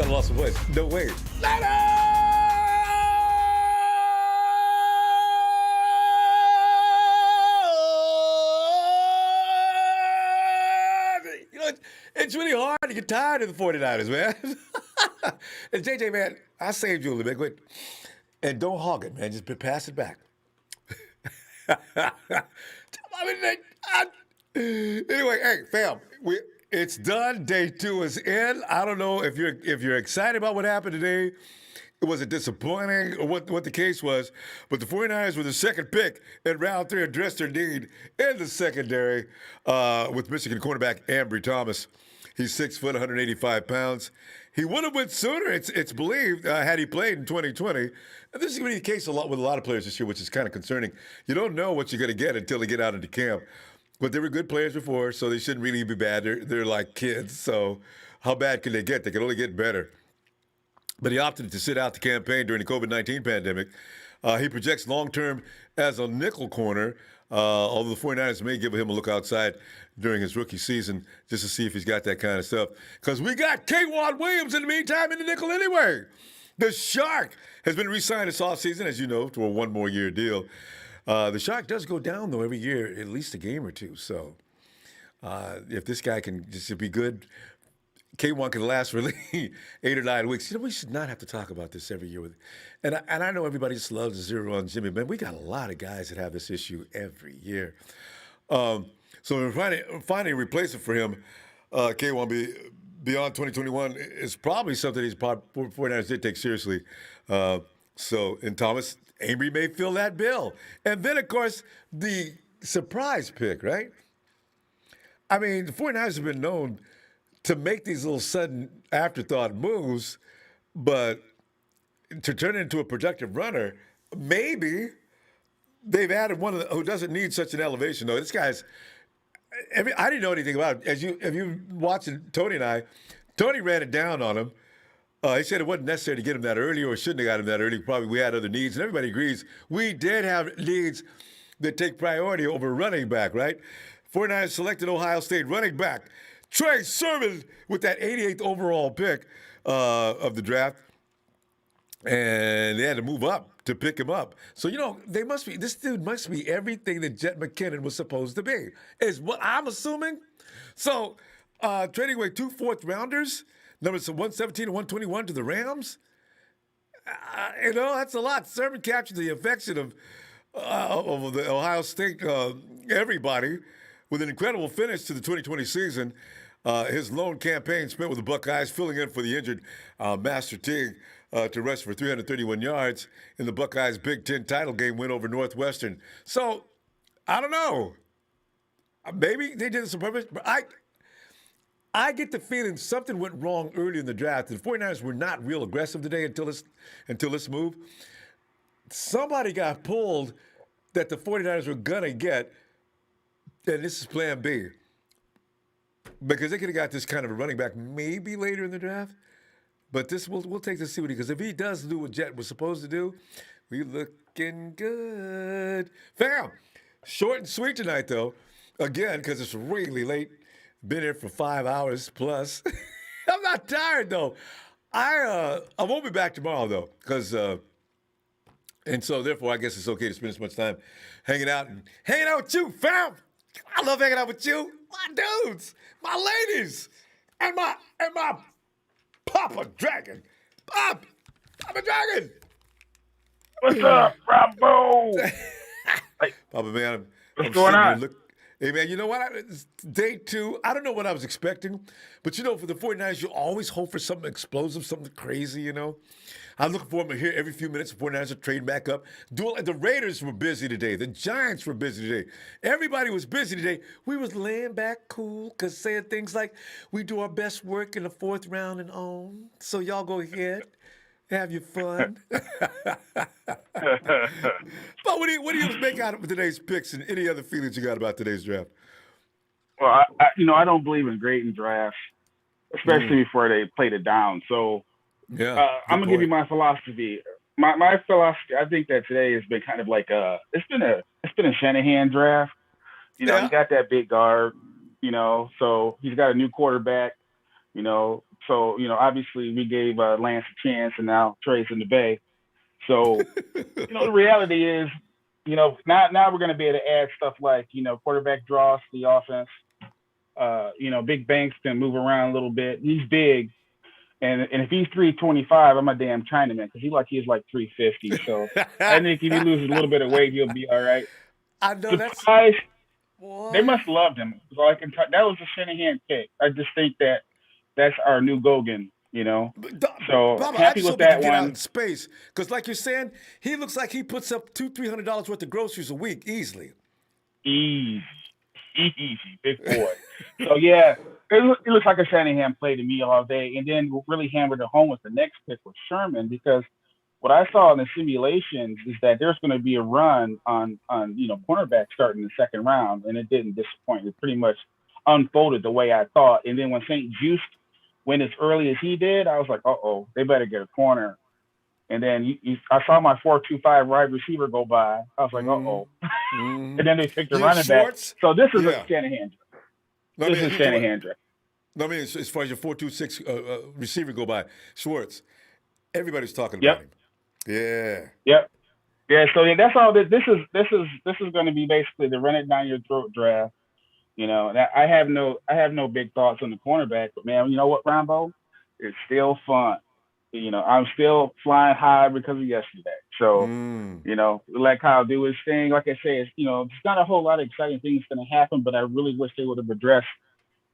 kind of lost some voice. No way. You know, it's really hard to get tired of the 49ers, man. And JJ, man, I saved you a little bit. And don't hog it, man. Just pass it back. Anyway, hey, fam, it's done. Day 2 is in. I don't know if you're excited about what happened today. Was it disappointing or what the case was? But the 49ers were the second pick in round 3, addressed their need in the secondary with Michigan cornerback Ambry Thomas. He's 6 foot, 185 pounds. He would have went sooner, it's believed, had he played in 2020. And this is going to be the case with a lot of players this year, which is kind of concerning. You don't know what you're going to get until they get out into camp. But they were good players before, so they shouldn't really be bad. They're like kids, so how bad can they get? They can only get better. But he opted to sit out the campaign during the COVID-19 pandemic. He projects long-term as a nickel corner, although the 49ers may give him a look outside during his rookie season just to see if he's got that kind of stuff. Because we got K'Wan Williams in the meantime in the nickel anyway. The Shark has been re-signed this offseason, as you know, to a 1 more year deal. The Shark does go down, though, every year, at least a game or two. So if this guy can just be good, K1 can last for 8 or 9 weeks. You know, we should not have to talk about this every year. And I know everybody just loves the zero on Jimmy, but we got a lot of guys that have this issue every year. So we're finding a replacement for him, K1 beyond 2021 is probably something these 49ers did take seriously. And Thomas, Ambry may fill that bill. And then, of course, the surprise pick, right? I mean, the 49ers have been known to make these little sudden afterthought moves, but to turn into a productive runner, maybe they've added one who doesn't need such an elevation, though. This guy's I didn't know anything about it. If you watching Tony and I, Tony ran it down on him. He said it wasn't necessary to get him that early or shouldn't have got him that early. Probably we had other needs, and everybody agrees. We did have needs that take priority over running back, right? 49ers selected Ohio State running back Trey Sermon with that 88th overall pick of the draft. And they had to move up to pick him up. So, this dude must be everything that Jet McKinnon was supposed to be, is what I'm assuming. So, trading away 2 fourth-rounders, numbers 117 and 121 to the Rams, that's a lot. Sermon captured the affection of the Ohio State everybody with an incredible finish to the 2020 season. His lone campaign spent with the Buckeyes, filling in for the injured Master Teague to rush for 331 yards in the Buckeyes' Big Ten title game win over Northwestern. So, I don't know. Maybe they did this on purpose, but I get the feeling something went wrong early in the draft. The 49ers were not real aggressive today until this move. Somebody got pulled that the 49ers were going to get, and this is plan B. Because they could have got this kind of a running back maybe later in the draft. But this we'll take this seriously, because if he does do what Jet was supposed to do, we looking good. Fam, short and sweet tonight, though. Again, because it's really late. Been here for 5 hours plus. I'm not tired, though. I won't be back tomorrow, though, because and so therefore I guess it's okay to spend as much time hanging out with you, fam. I love hanging out with you, my dudes, my ladies, and my Papa Dragon. Papa Dragon. What's up, Ronbo? Papa, man. What's going on? Hey, man, you know what? It's day 2. I don't know what I was expecting, but, for the 49ers, you always hope for something explosive, something crazy, I'm looking for them here every few minutes. The 49ers are trading back up. The Raiders were busy today. The Giants were busy today. Everybody was busy today. We was laying back cool, because saying things like, we do our best work in the 4th round and on, so y'all go ahead. Have your fun. But what do you make out of today's picks and any other feelings you got about today's draft? Well, I don't believe in grading drafts, especially before they played it down. So I'm gonna give you my philosophy. My philosophy. I think that today has been kind of like it's been a Shanahan draft. He got that big guard. So he's got a new quarterback. So obviously we gave Lance a chance, and now Trey's in the Bay. So the reality is, now we're going to be able to add stuff like quarterback draws to the offense. Big Banks can move around a little bit. He's big, and if he's 325, I'm a damn Chinaman because he's like 350. So I think if he loses a little bit of weight, he'll be all right. I know that's Surprise! They what. must have loved him. So that was a Shanahan pick. I just think that's our new Gogan. So Baba, I happy just with hope he can that get out in one. space. Because like you're saying, he looks like he puts up $200-300 worth of groceries a week easily. Easy, big boy. So yeah, it looks like a Shanahan play to me all day. And then really hammered it home with the next pick with Sherman, because what I saw in the simulations is that there's going to be a run on cornerback starting the second round, and it didn't disappoint. It pretty much unfolded the way I thought. And then when St. Just went as early as he did, I was like, they better get a corner. And then I saw my 4.25 wide receiver go by. I was like, Mm-hmm. And then they picked the running back. So this is a Shanahan draft. This is Shanahan draft. No, I mean, as far as your 4.26 receiver go by, Schwartz, everybody's talking about him. Yeah. Yep. Yeah. So that's all. This is going to be basically the run it down your throat draft. I have no big thoughts on the cornerback, but man, you know what, Ronbo? It's still fun. I'm still flying high because of yesterday. So, let Kyle do his thing. Like I say, it's not a whole lot of exciting things going to happen, but I really wish they would have addressed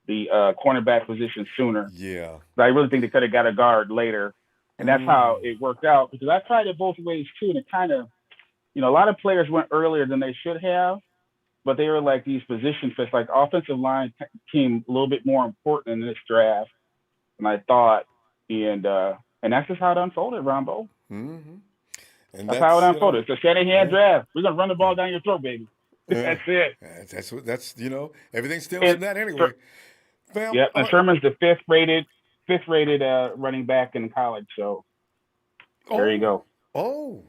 the cornerback position sooner. Yeah. But I really think they could have got a guard later. And that's how it worked out, because I tried it both ways too. And it kind of, a lot of players went earlier than they should have, but they were like these position fits. Like offensive line became a little bit more important in this draft than I thought. And that's just how it unfolded, Ronbo. Mm-hmm. And that's how it unfolded. It's a Shanahan draft. We're gonna run the ball down your throat, baby. That's it. That's everything stems from that anyway. And Sherman's the fifth rated running back in college. So there you go. Oh,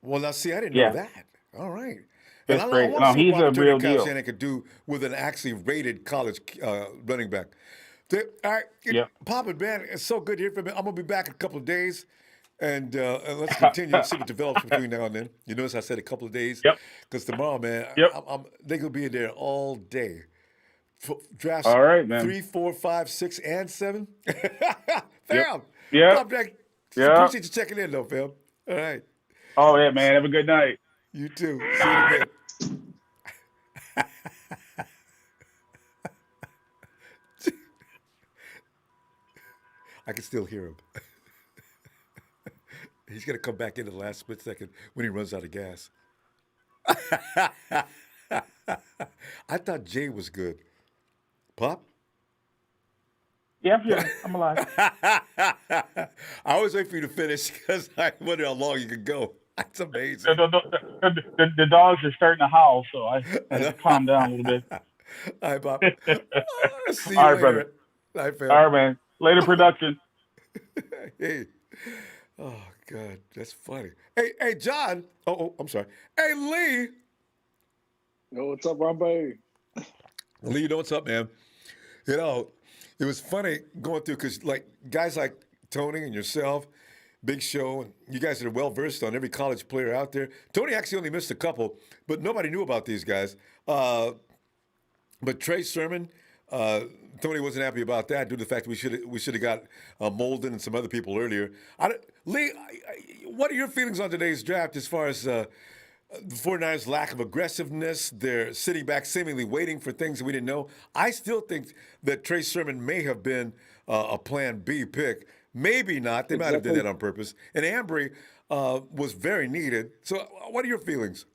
well, now see, I didn't know that. All right. And I want to see what Kyle Shanahan could do with an actually rated college running back. All right, Papa, man, it's so good to hear from you. I'm gonna be back in a couple of days, and let's continue to see what develops between now and then. You notice I said a couple of days, because tomorrow, man, they're gonna be in there all day. Drafts all right, man. 3, 4, 5, 6, and 7. Fam, appreciate you checking in, though, fam. All right. Oh yeah, man. Have a good night. You too. See you again. I can still hear him. He's going to come back in the last split second when he runs out of gas. I thought Jay was good. Pop? Yeah, I'm here. I'm alive. I always wait for you to finish because I wonder how long you could go. That's amazing. The dogs are starting to howl, so I have to calm down a little bit. All right, Pop. See you all right, later. brother. All right, fam. All right, man. Later production. Hey. Oh, God. That's funny. Hey, John. Oh, I'm sorry. Hey, Lee. Yo, what's up, Ronbo? Lee, you know what's up, man? It was funny going through because, like, guys like Tony and yourself, Big Show, and you guys are well-versed on every college player out there. Tony actually only missed a couple, but nobody knew about these guys. But Trey Sermon, Tony wasn't happy about that due to the fact that we should have got Molden and some other people earlier. Lee, what are your feelings on today's draft as far as the 49ers' lack of aggressiveness? They're sitting back, seemingly waiting for things that we didn't know. I still think that Trey Sermon may have been a Plan B pick. Maybe not. They might have done that on purpose. And Ambry was very needed. So what are your feelings?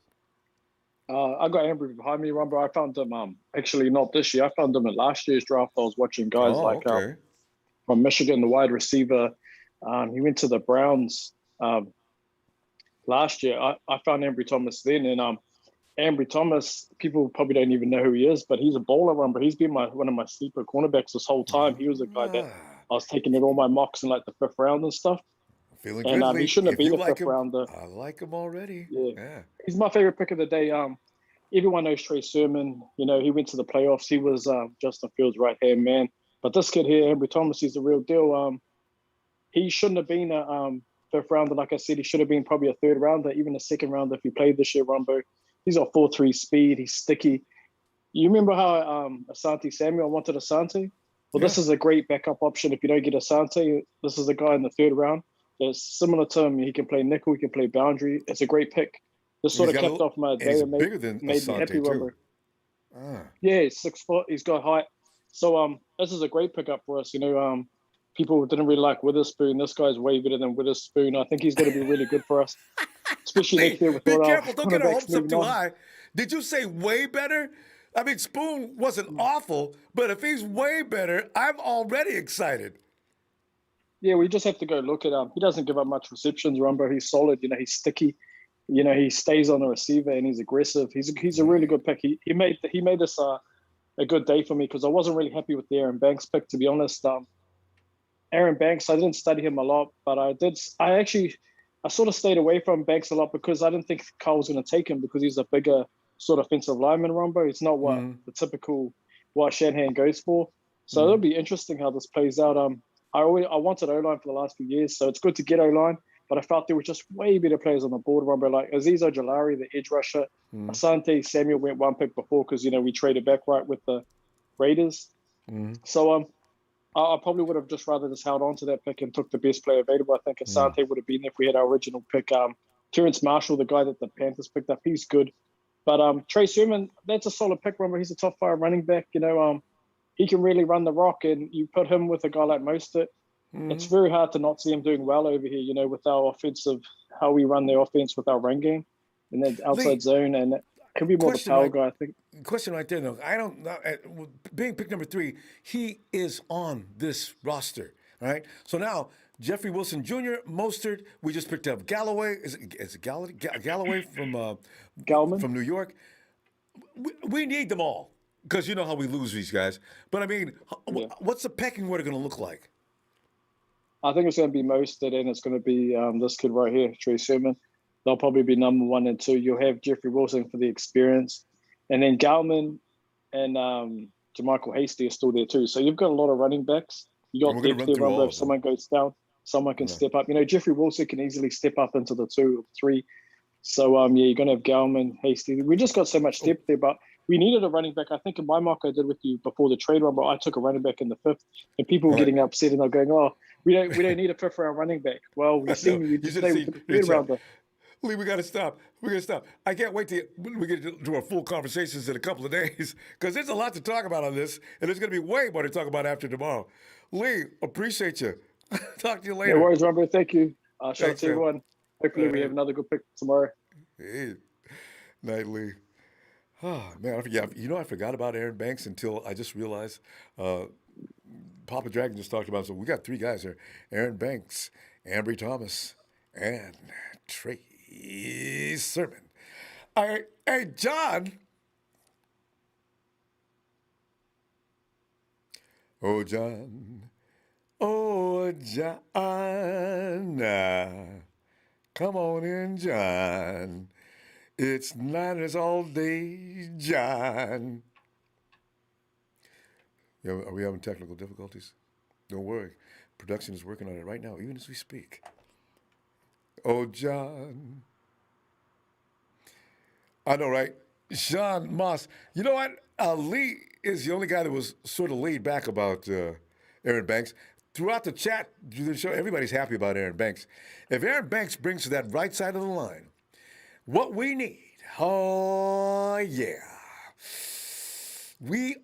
I got Ambry behind me, Ronbo. I found him actually not this year. I found him in last year's draft. I was watching guys from Michigan, the wide receiver. He went to the Browns last year. I found Ambry Thomas then, and Ambry Thomas, people probably don't even know who he is, but he's a bowler, Ronbo. He's been one of my sleeper cornerbacks this whole time. He was a guy that I was taking in all my mocks in like the 5th round and stuff. Feeling good. He shouldn't have been a 5th rounder. I like him already. Yeah. He's my favorite pick of the day. Everyone knows Trey Sermon. He went to the playoffs. He was Justin Fields' right-hand man. But this kid here, Ambry Thomas, he's the real deal. He shouldn't have been a fifth rounder. Like I said, he should have been probably a third rounder, even a second rounder if he played this year, Ronbo. He's got 4.3 speed. He's sticky. You remember how Asante Samuel wanted Asante? Well, This is a great backup option if you don't get Asante. This is a guy in the third round that's similar to him. He can play nickel. He can play boundary. It's a great pick. This sort of kept off my day and made me happy, Ronbo. Yeah, he's 6 foot. He's got height. So this is a great pickup for us. People didn't really like Witherspoon. This guy's way better than Witherspoon. I think he's going to be really good for us, especially next year with be careful. Don't get our hopes up too high. Did you say way better? I mean, Spoon wasn't awful, but if he's way better, I'm already excited. Yeah, we just have to go look at him. He doesn't give up much receptions, Ronbo. He's solid. He's sticky. He stays on the receiver and he's aggressive. He's a really good pick. He made this a good day for me because I wasn't really happy with the Aaron Banks pick, to be honest. Aaron Banks, I didn't study him a lot, but I sort of stayed away from Banks a lot because I didn't think Carl was going to take him because he's a bigger sort of offensive lineman, Ronbo. It's not what the typical what Shanahan goes for. So it'll be interesting how this plays out. I wanted O-line for the last few years, so it's good to get O-line, but I felt there were just way better players on the board, Ronbo, like Azeez Ojulari, the edge rusher. Asante Samuel went one pick before because, we traded back right with the Raiders. So I probably would have just rather just held on to that pick and took the best player available. I think Asante would have been there if we had our original pick. Terrence Marshall, the guy that the Panthers picked up, he's good. But Trey Sermon, that's a solid pick, Ronbo. He's a top 5 running back. He can really run the rock, and you put him with a guy like Mostert. It's very hard to not see him doing well over here, with our offensive, how we run the offense with our run game and that outside zone. And it can be more the power guy, I think. Question right there, though. I don't know. Being pick number 3, he is on this roster, all right? So now, Jeffrey Wilson Jr., Mostert, we just picked up Galloway. Is it Galloway from Gallman? From New York? We need them all because you know how we lose these guys. But, I mean, what's the pecking order going to look like? I think it's going to be Mostert, and it's going to be this kid right here, Trey Sermon. They'll probably be number 1 and 2. You'll have Jeffrey Wilson for the experience. And then Gallman and JaMychal Hasty are still there too. So you've got a lot of running backs. You got depth there, Ronbo. If someone goes down, someone can step up. Jeffrey Wilson can easily step up into the 2 or 3. So, you're going to have Gallman, Hasty. We just got so much depth there, but we needed a running back. I think in my mock I did with you before the trade run, but I took a running back in the 5th, and people were getting upset and they're going, "Oh, we don't need a 5th round running back." Well, we seen you just stay with the 3rd rounder. Lee, we got to stop. I can't wait till we get to our full conversations in a couple of days because there's a lot to talk about on this, and there's going to be way more to talk about after tomorrow. Lee, appreciate you. Talk to you later. No worries, Ronbo. Thank you. Shout out to everyone. Hopefully we have another good pick tomorrow. Hey, night, Lee. Oh, man, I forgot about Aaron Banks until I just realized Papa Dragon just talked about it. So we got 3 guys here. Aaron Banks, Ambry Thomas, and Trey Sermon. All right. Hey, John. Oh, John. Oh, John. Come on in, John. It's Niners all day, John. Are we having technical difficulties? Don't worry. Production is working on it right now, even as we speak. Oh, John. I know, right? Sean Moss. You know what? Lee is the only guy that was sort of laid back about Aaron Banks. Throughout the chat, everybody's happy about Aaron Banks. If Aaron Banks brings to that right side of the line, what we need, oh, yeah. We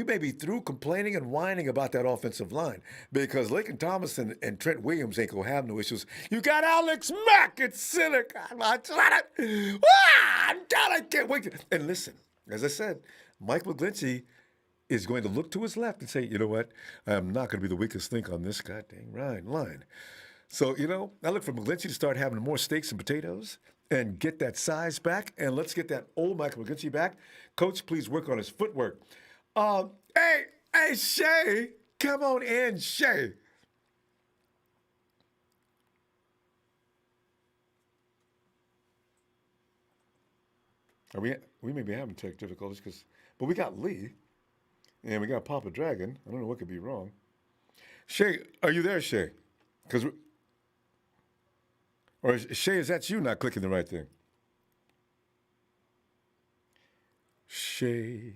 may be through complaining and whining about that offensive line because Laken Thomas and Trent Williams ain't going to have no issues. You got Alex Mack at center. I can't wait. And listen, as I said, Mike McGlinchey is going to look to his left and say, you know what? I'm not going to be the weakest link on this goddamn line. So, I look for McGlinchey to start having more steaks and potatoes and get that size back. And let's get that old Mike McGlinchey back. Coach, please work on his footwork. Hey, Shay, come on in, Shay. We may be having tech difficulties, but we got Lee. And we got Papa Dragon. I don't know what could be wrong. Shay, are you there, Shay? Or Shay, is that you not clicking the right thing? Shay.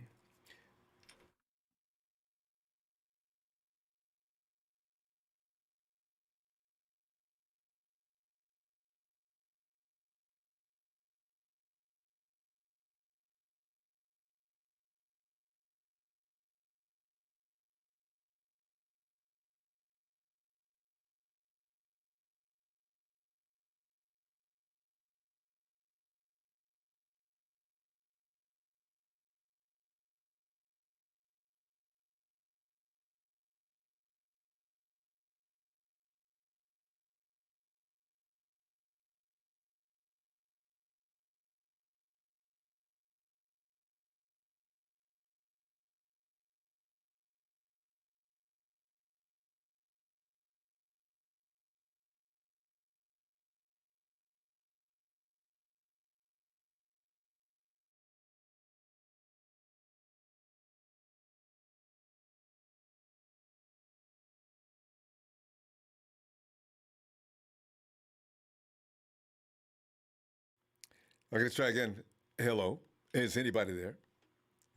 Okay, let's try again. Hello. Is anybody there?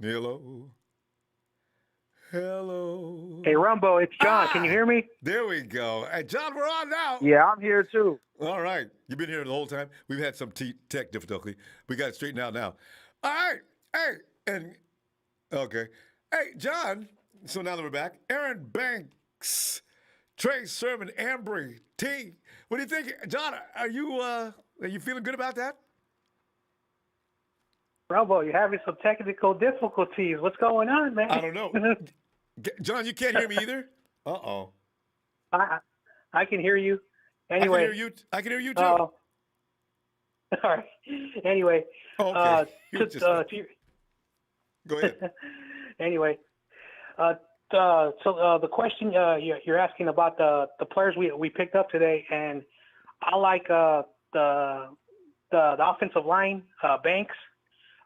Hello. Hello. Hey, Ronbo, it's John. Can you hear me? There we go. Hey, John, we're on now. Yeah, I'm here too. All right. You've been here the whole time. We've had some tech difficulty. We got it straightened out now. All right. Okay. Hey, John. So now that we're back, Aaron Banks, Trey Sermon, Ambry, T. What do you think, John? Are you feeling good about that? Ronbo, you're having some technical difficulties. What's going on, man? I don't know. John, you can't hear me either? Uh-oh. I can hear you. Anyway. I can hear you too. All right. Anyway. Okay. Go ahead. Anyway. So the question you're asking about the players we picked up today, and I like the offensive line, Banks.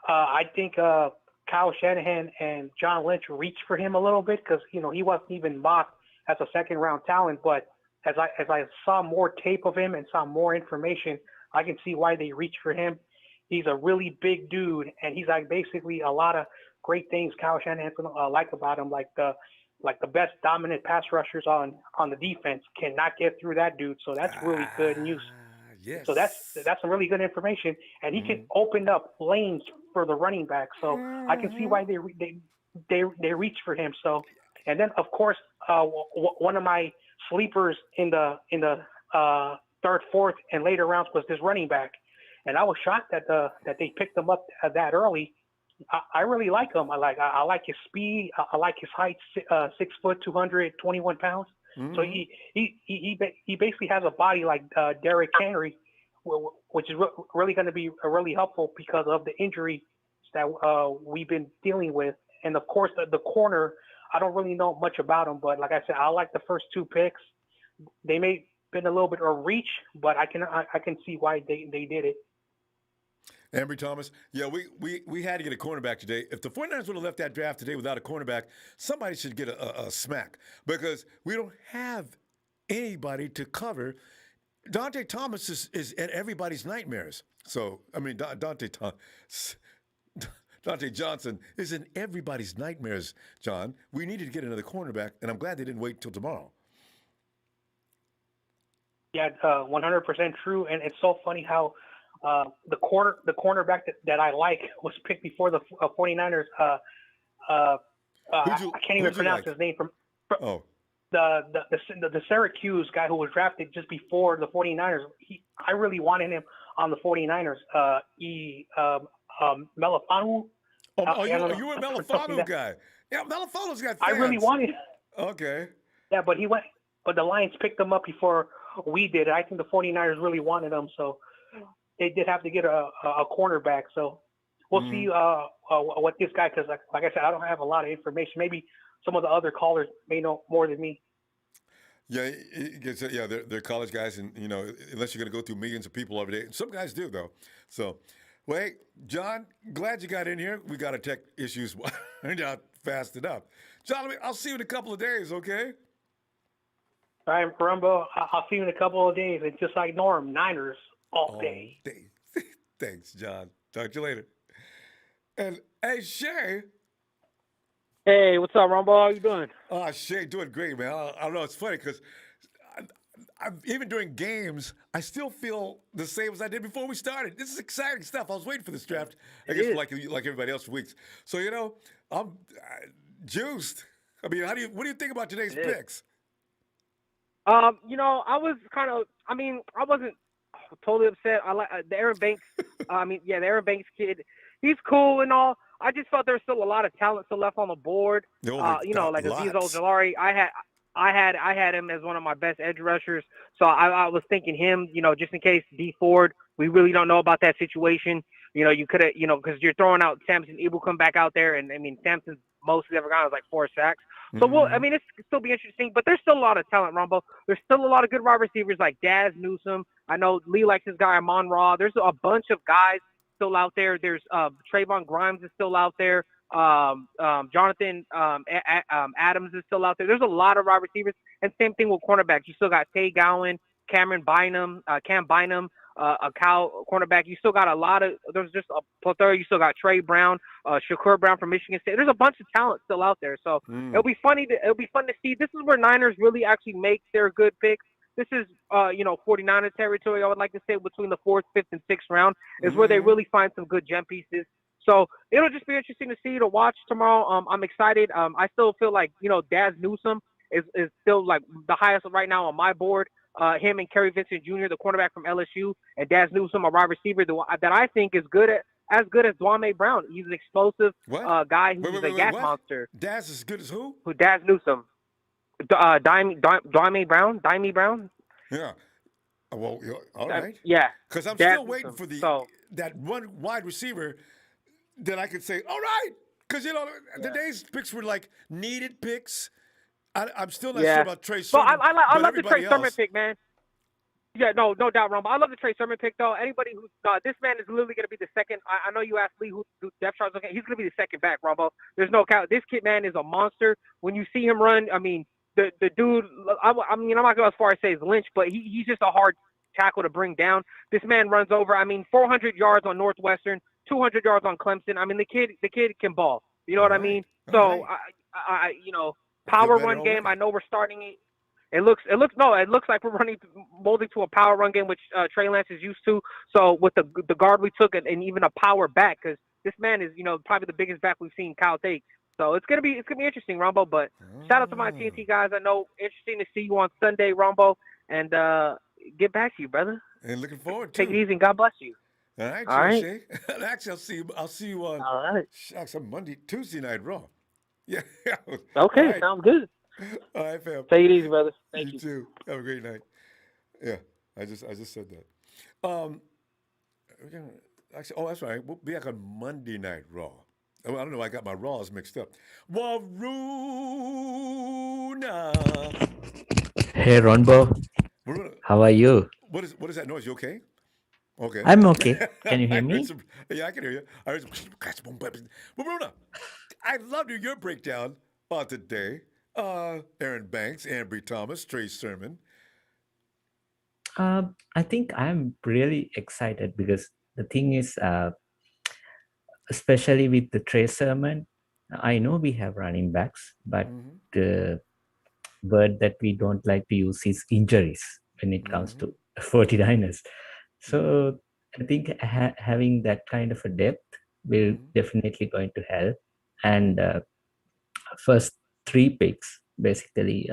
I think Kyle Shanahan and John Lynch reached for him a little bit because he wasn't even mocked as a second-round talent. But as I saw more tape of him and saw more information, I can see why they reached for him. He's a really big dude, and he's like basically a lot of great things Kyle Shanahan like about him, like the best dominant pass rushers on the defense cannot get through that dude. So that's really good news. Yes. So that's some really good information, and he can open up lanes for the running back. So I can see why they reach for him. So, and then of course one of my sleepers in the third, fourth, and later rounds was this running back, and I was shocked that they picked him up that early. I really like him. I like his speed. I like his height. 6 foot, 221 pounds. Mm-hmm. So he basically has a body like Derrick Henry, which is really going to be really helpful because of the injury that we've been dealing with. And of course, the corner, I don't really know much about him, but like I said, I like the first two picks. They may been a little bit of reach, but I can see why they did it. Ambry Thomas, yeah, we had to get a cornerback today. If the 49ers would have left that draft today without a cornerback, somebody should get a smack because we don't have anybody to cover. Dante Thomas is at everybody's nightmares. So, I mean, Dante Johnson is in everybody's nightmares, John. We needed to get another cornerback, and I'm glad they didn't wait until tomorrow. Yeah, 100% true, and it's so funny how the cornerback that I like was picked before the 49ers. I can't even pronounce his name. The Syracuse guy who was drafted just before the 49ers. I really wanted him on the 49ers. Melifanu. You were a Melifanu guy. Yeah, Melifanu's got fans. I really wanted. Okay. Yeah, but the Lions picked him up before we did. I think the 49ers really wanted him, so they did have to get a cornerback. So we'll see what this guy, because like I said, I don't have a lot of information. Maybe some of the other callers may know more than me. Yeah, they're college guys, and unless you're going to go through millions of people every day, some guys do though. So, well, hey, John, glad you got in here. We got our tech issues ironed out fast enough. John, I'll see you in a couple of days, okay? All right, Ronbo, I'll see you in a couple of days. And just like Norm, Niners all day. Thanks, John. Talk to you later. And hey, Shay. Hey, what's up, Ronbo? How you doing? Shay, doing great, man. I don't know. It's funny because even during games, I still feel the same as I did before we started. This is exciting stuff. I was waiting for this draft, I guess, like everybody else for weeks. So I'm juiced. I mean, what do you think about today's picks? I was I wasn't totally upset. I like the Aaron Banks. The Aaron Banks kid. He's cool and all. I just felt there's still a lot of talent still left on the board. Like Azeez Ojulari, I had him as one of my best edge rushers. So I was thinking him, just in case D Ford, we really don't know about that situation. You could have, because you're throwing out Samson Ebel come back out there. And I mean, Samson's most he's ever gotten is like 4 sacks. So it's still be interesting, but there's still a lot of talent, Ronbo. There's still a lot of good wide receivers like Daz Newsome. I know Lee likes this guy, Amon Ra. There's a bunch of guys still out there. There's Trayvon Grimes is still out there. Jonathan Adams is still out there. There's a lot of wide receivers, and same thing with cornerbacks. You still got Tay Gowan, Cam Bynum, a Cal cornerback. You still got a lot of. There's just a plethora. You still got Trey Brown, Shakur Brown from Michigan State. There's a bunch of talent still out there. So it'll be fun to see. This is where Niners really actually make their good picks. This is 49er territory. I would like to say between the 4th, 5th, and 6th round is where they really find some good gem pieces. So it'll just be interesting to watch tomorrow. I'm excited. I still feel like Daz Newsome is still like the highest right now on my board. Him and Kerry Vincent Jr., the cornerback from LSU, and Daz Newsome, a wide receiver that I think is as good as Dwayne Brown. He's an explosive guy who's a yak monster. Daz is as good as who? Daz Newsome. Dwayne Brown. Yeah. Well, all right. Yeah. Because I'm still waiting for that one wide receiver that I could say, all right. Because today's picks were like needed picks. I'm still not sure about Trey Sermon. I love the Trey Sermon pick, man. Yeah, no doubt, Ron. But I love the Trey Sermon pick, though. Anybody who's this man is literally going to be the second. I know you asked Lee who depth chart's looking. He's going to be the second back, Ron. There's no count. This kid, man, is a monster. When you see him run, I mean, the dude. I'm not going as far as say he's Lynch, but he's just a hard tackle to bring down. This man runs over. 400 yards on Northwestern, 200 yards on Clemson. I mean, the kid can ball. You know what I mean? So I power run game. I know we're starting it. It looks like we're molding to a power run game, which Trey Lance is used to. So with the guard we took and even a power back, because this man is probably the biggest back we've seen Cal take. So it's gonna be interesting, Ronbo. But shout out to my TNT guys. I know interesting to see you on Sunday, Ronbo, and get back to you, brother. And looking forward to it. Take it easy and God bless you. All right, Shay. Actually, I'll see you on. All right. Shucks, Tuesday night Raw. Yeah. Okay, right. Sounds good. All right, fam. Take it easy, brother. Thank you. You too. Have a great night. Yeah, I just said that. That's right. We'll be back on Monday Night Raw. I don't know. I got my Raws mixed up. Waruna. Hey, Ronbo. How are you? What is that noise? You okay? Okay. I'm okay. Can you hear me? Yeah, I can hear you. I heard some. Waruna, I'd love to hear your breakdown on today. Aaron Banks, Ambry Thomas, Trey Sermon. I think I'm really excited because the thing is, especially with the Trey Sermon, I know we have running backs, but the word that we don't like to use is injuries when it comes to 49ers. So I think having that kind of a depth will definitely going to help. And first 3 picks, basically.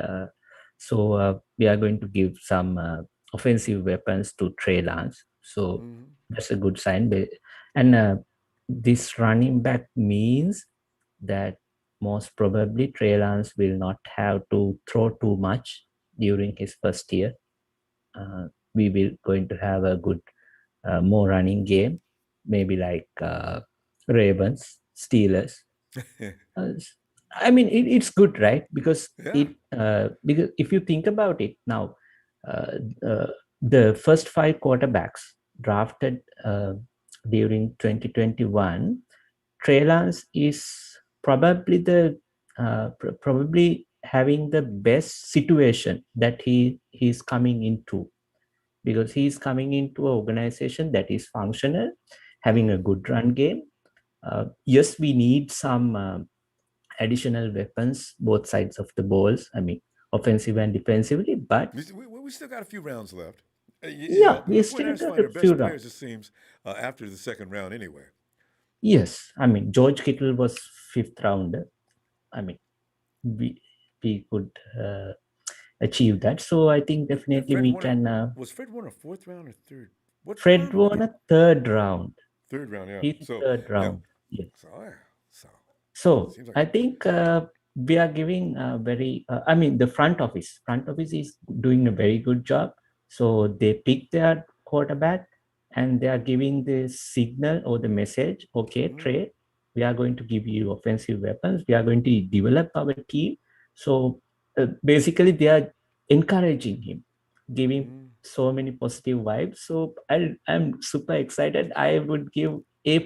So we are going to give some offensive weapons to Trey Lance. So that's a good sign. And this running back means that most probably Trey Lance will not have to throw too much during his first year. We will going to have a good, more running game, maybe like Ravens, Steelers. I mean, it's good, right? Because because if you think about it now, the first 5 quarterbacks drafted during 2021, Trey Lance is probably the probably having the best situation that he's coming into, because he's coming into an organization that is functional, having a good run game. Yes, we need some additional weapons, both sides of the balls. I mean, offensive and defensively, but we still got a few rounds left. yeah, we The still 49ers got find a their few best players, rounds. it seems, after the second round anyway. Yes, I mean, George Kittle was 5th rounder. I mean, we could achieve that. So I think definitely we can. Was Fred Warner 4th round or 3rd? Fred won a 3rd round. 3rd round, yeah. He's So 3rd round. Yeah. Yeah. So So I think we are giving very. I mean, the front office is doing a very good job. So they pick their quarterback, and they are giving the signal or the message. Okay, Trey, we are going to give you offensive weapons. We are going to develop our team. So basically, they are encouraging him, giving so many positive vibes. So I'm super excited. I would give A+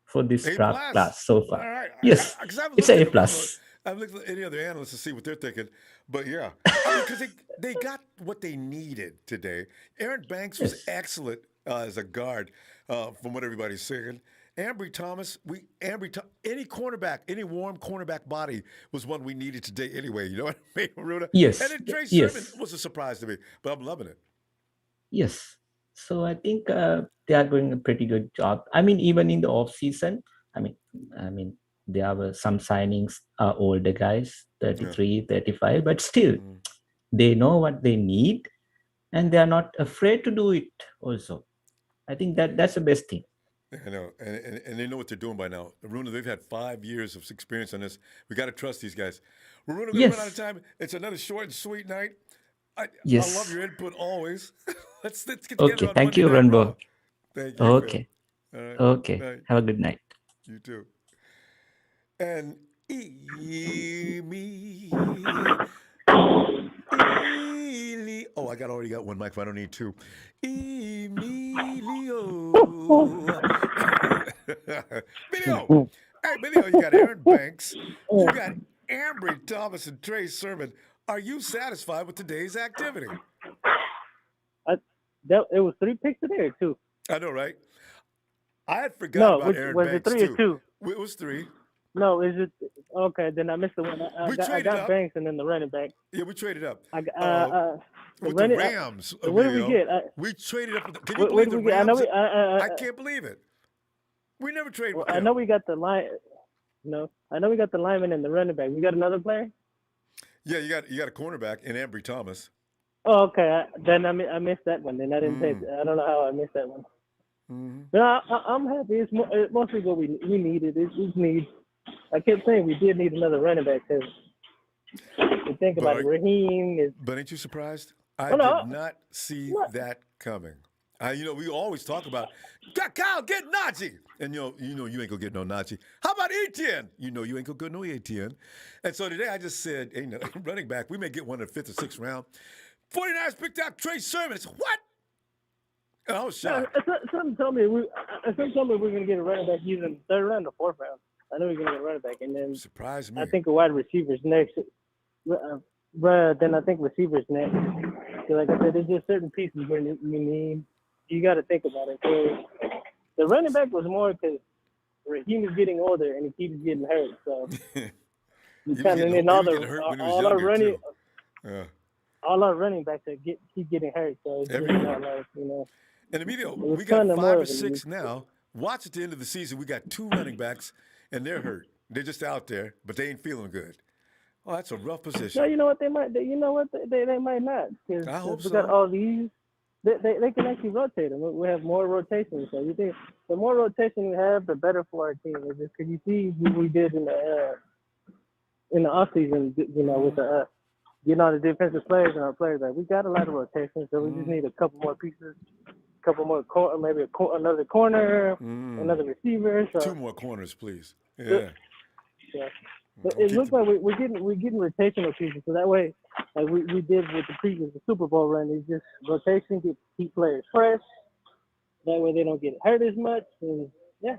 for this draft class so far. All right. Yes, it's A+. I've looked at any other analysts to see what they're thinking, but yeah, I mean, because they got what they needed today. Aaron Banks was excellent as a guard, from what everybody's saying. Ambry Thomas, any cornerback, any warm cornerback body was one we needed today anyway. You know what I mean, Runa? Yes. And then Trey Sermon was a surprise to me, but I'm loving it. Yes. So I think they are doing a pretty good job. I mean, even in the off season, I mean, there were some signings, older guys, 33, 35, but still, they know what they need, and they are not afraid to do it also. I think that's the best thing. I know, and they know what they're doing by now. Runa, they've had 5 years of experience on this. We got to trust these guys. Runa, we're going to run out of time. It's another short and sweet night. I love your input always. Let's get together. Okay, thank you, Ronbo. Thank you. Okay. Right. Okay. Night. Have a good night. You too. And I already got one microphone. I don't need two. Emilio. Emilio. Hey, Emilio, you got Aaron Banks. You got Ambry Thomas and Trey Sermon. Are you satisfied with today's activity? It was 3 picks today or 2? I know, right? I had forgotten about Aaron Banks, was it 3 or 2? It was 3. No, is it okay? Then I missed the one. I got Banks and then the running back. Yeah, we traded up. With the Rams. What did we get? We traded up. Can you believe the Rams? I can't believe it. We never traded with them. I know we got the line. No, I know we got the lineman and the running back. We got another player. Yeah, you got a cornerback in Ambry Thomas. Oh, okay. Then I missed that one. Then I didn't take. I don't know how I missed that one. No, I'm happy. It's mostly what we needed. It's need. I kept saying we did need another running back because you think about it. Raheem is. But ain't you surprised? I did not see that coming. We always talk about Kyle, get Najee, and you ain't gonna get no Najee. How about Etienne? You ain't gonna get no Etienne. And so today I just said, hey, running back, we may get one in the 5th or 6th round. 49ers picked out Trey Sermon. It's what? And I was shocked. Something told me we're gonna get a running back either in the 3rd round or 4th round. I know we're gonna get a running back, and then surprise me. I think a wide receiver's next. Then I think receivers next. So like I said, there's just certain pieces where you need. You got to think about it. The running back was more because he was getting older and he keeps getting hurt. So you kind of need all our running backs that keep getting hurt. So it's just not like, And Emilio, we got 5 or 6 now. Watch at the end of the season, we got 2 running backs and they're hurt. They're just out there, but they ain't feeling good. Oh, that's a rough position. No, you know what they might. You know what they might not. I hope so. We got all these. They can actually rotate them. We have more rotation. So you think the more rotation we have, the better for our team. It's just because you see what we did in the off season, with the getting all the defensive players and our players. Like we got a lot of rotation, so we just need a couple more pieces, a couple more maybe another corner, another receiver. So 2 more corners, please. Yeah. But it looks like we're getting rotational pieces, so that way, like we did with the previous Super Bowl run, it's just rotation, keep players fresh. That way they don't get hurt as much. And yeah,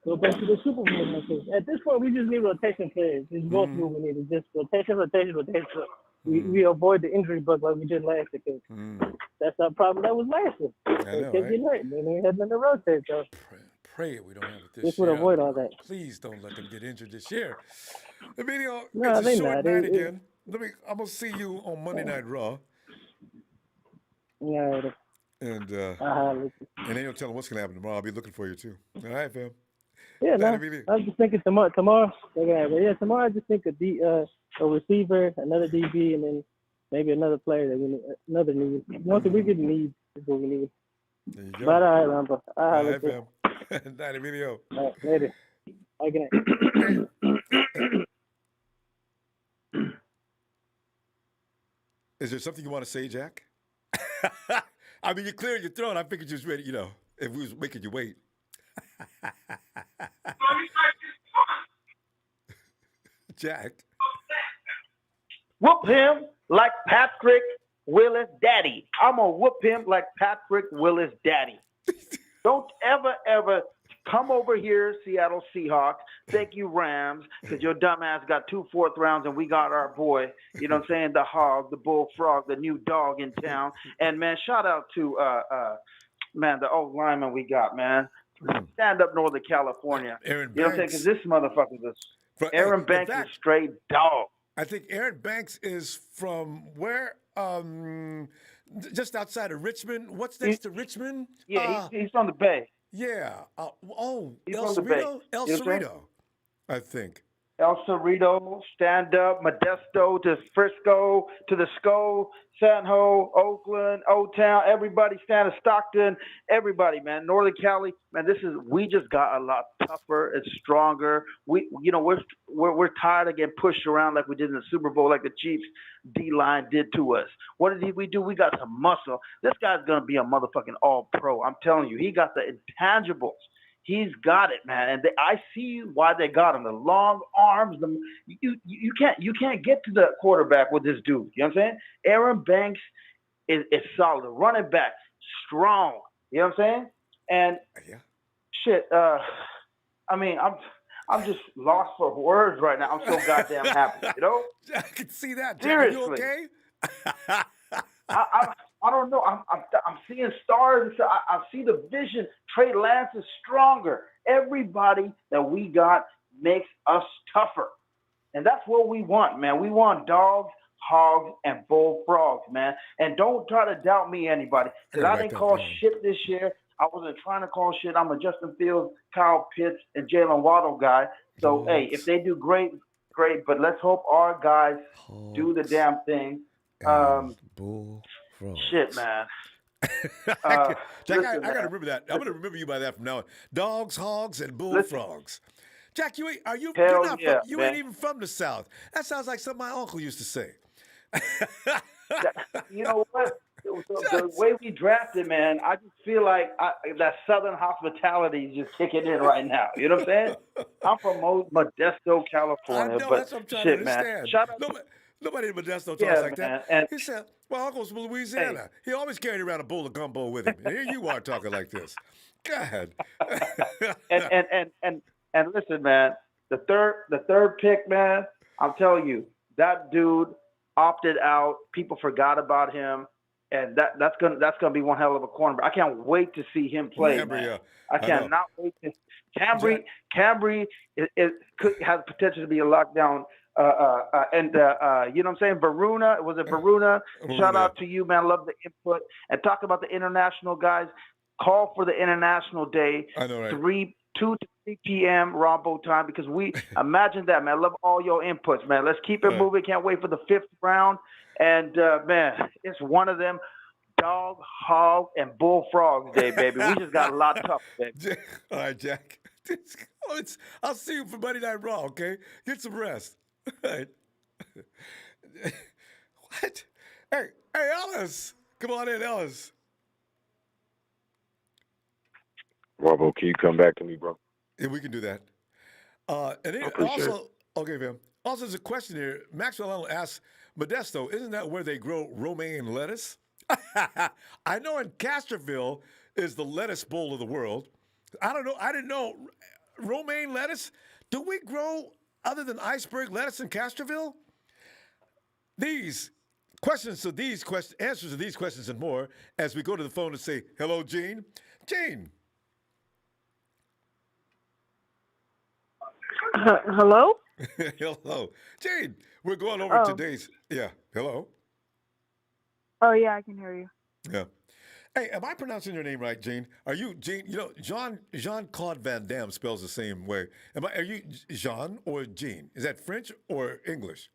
Go back to the Super Bowl message. At this point, we just need rotation players. It's both what we need. It's just rotation. So we avoid the injury bug like we did last year. Because that's our problem that was last year. They kept getting hurt. And they had nothing to rotate. So pray we don't have it this this year. would avoid all that. Please don't let them get injured this year. Emilio, No, it's a they short not. night again. I'm gonna see you on Monday Night Raw. Yeah. And then you'll tell them what's gonna happen tomorrow. I'll be looking for you too. All right, fam. Yeah, no. I was just thinking tomorrow. Tomorrow I just think a receiver, another DB, and then maybe another player that we need, another need. Once we get needs is what we need. There you go. But all right, Ronbo. All right, fam. Night, Emilio. All right, later. Okay. Is there something you want to say, Jack? I mean, you're clearing your throat. I figured you was ready, if we was making you wait. Jack. Whoop him like Patrick Willis Daddy. I'm going to whoop him like Patrick Willis Daddy. Don't ever come over here, Seattle Seahawks. Thank you, Rams, because your dumbass got 2 4th rounds and we got our boy, you know what I'm saying, the hog, the bullfrog, the new dog in town. And, man, shout out to, the old lineman we got, man. Stand up Northern California. Aaron Banks. You know what I'm saying? Because this motherfucker Aaron Banks is straight dog. I think Aaron Banks is from where? Just outside of Richmond. What's next to Richmond? Yeah, he's from the Bay. Yeah. He's El from the Bay. Cerrito? El Cerrito, I think. El Cerrito, stand up, Modesto to Frisco, to the SCO, San Ho, Oakland, O-Town, everybody stand up, Stockton, everybody, man. Northern Cali, man, we just got a lot tougher and stronger. We're tired of getting pushed around like we did in the Super Bowl, like the Chiefs D-line did to us. What did we do? We got some muscle. This guy's going to be a motherfucking all-pro. I'm telling you, he got the intangibles. He's got it, man, and I see why they got him. The long arms, you can't get to the quarterback with this dude. You know what I'm saying? Aaron Banks is solid, running back, strong. You know what I'm saying? And shit, I mean, I'm just lost for words right now. I'm so goddamn happy. You know? I can see that. Seriously. Are you okay? I don't know. I'm seeing stars. I see the vision. Trey Lance is stronger. Everybody that we got makes us tougher. And that's what we want, man. We want dogs, hogs, and bullfrogs, man. And don't try to doubt me, anybody. Because I didn't call shit this year. I wasn't trying to call shit. I'm a Justin Fields, Kyle Pitts, and Jalen Waddle guy. So, hey, if they do great. But let's hope our guys do the damn thing. Shit, man. Jack, I got to remember that. I'm going to remember you by that from now on. Dogs, hogs, and bullfrogs. Jack, you ain't even from the South. That sounds like something my uncle used to say. You know what? The way we drafted, man, I just feel like that Southern hospitality is just kicking in right now. You know what I'm saying? I'm from Modesto, California. I know, but that's what I'm trying shit, to understand. Man. Shout out Nobody in Modesto talks like that. And he said, well, Uncle's from Louisiana. He always carried around a bowl of gumbo with him. And here you are talking like this. God. and listen, man, the third pick, man, I'm telling you, that dude opted out. People forgot about him. And that's gonna be one hell of a cornerback. I can't wait to see him play. Ambry, man. I cannot wait to. Cambry has potential to be a lockdown. And you know what I'm saying? Varuna, was it Varuna? Shout out to you, man. Love the input. And talk about the international guys. Call for the international day. I know, right? 2 to 3 p.m. Ronbo time, because we imagine that, man. Love all your inputs, man. Let's keep it moving. Can't wait for the 5th round. And man, it's one of them dog, hog, and bullfrogs day, baby. We just got a lot tough, baby. All right, Jack. I'll see you for Monday Night Raw, okay? Get some rest. All right. What? Hey, Ellis. Come on in, Ellis. Ronbo, can you come back to me, bro? Yeah, we can do that. And then okay, fam. Also, there's a question here. Maxwell Allen asks, Modesto, isn't that where they grow romaine lettuce? I know in Castroville is the lettuce bowl of the world. I don't know. I didn't know romaine lettuce? Do we grow other than iceberg lettuce in Castroville? These questions to these questions, answers to these questions and more as we go to the phone and say, hello, Gene. Gene. Hello? Hello. Gene, we're going over today's, hello. Oh, yeah, I can hear you. Yeah. Hey, am I pronouncing your name right, Gene? Are you Gene? You know, Jean-Claude Van Damme spells the same way. Are you Jean or Gene? Is that French or English?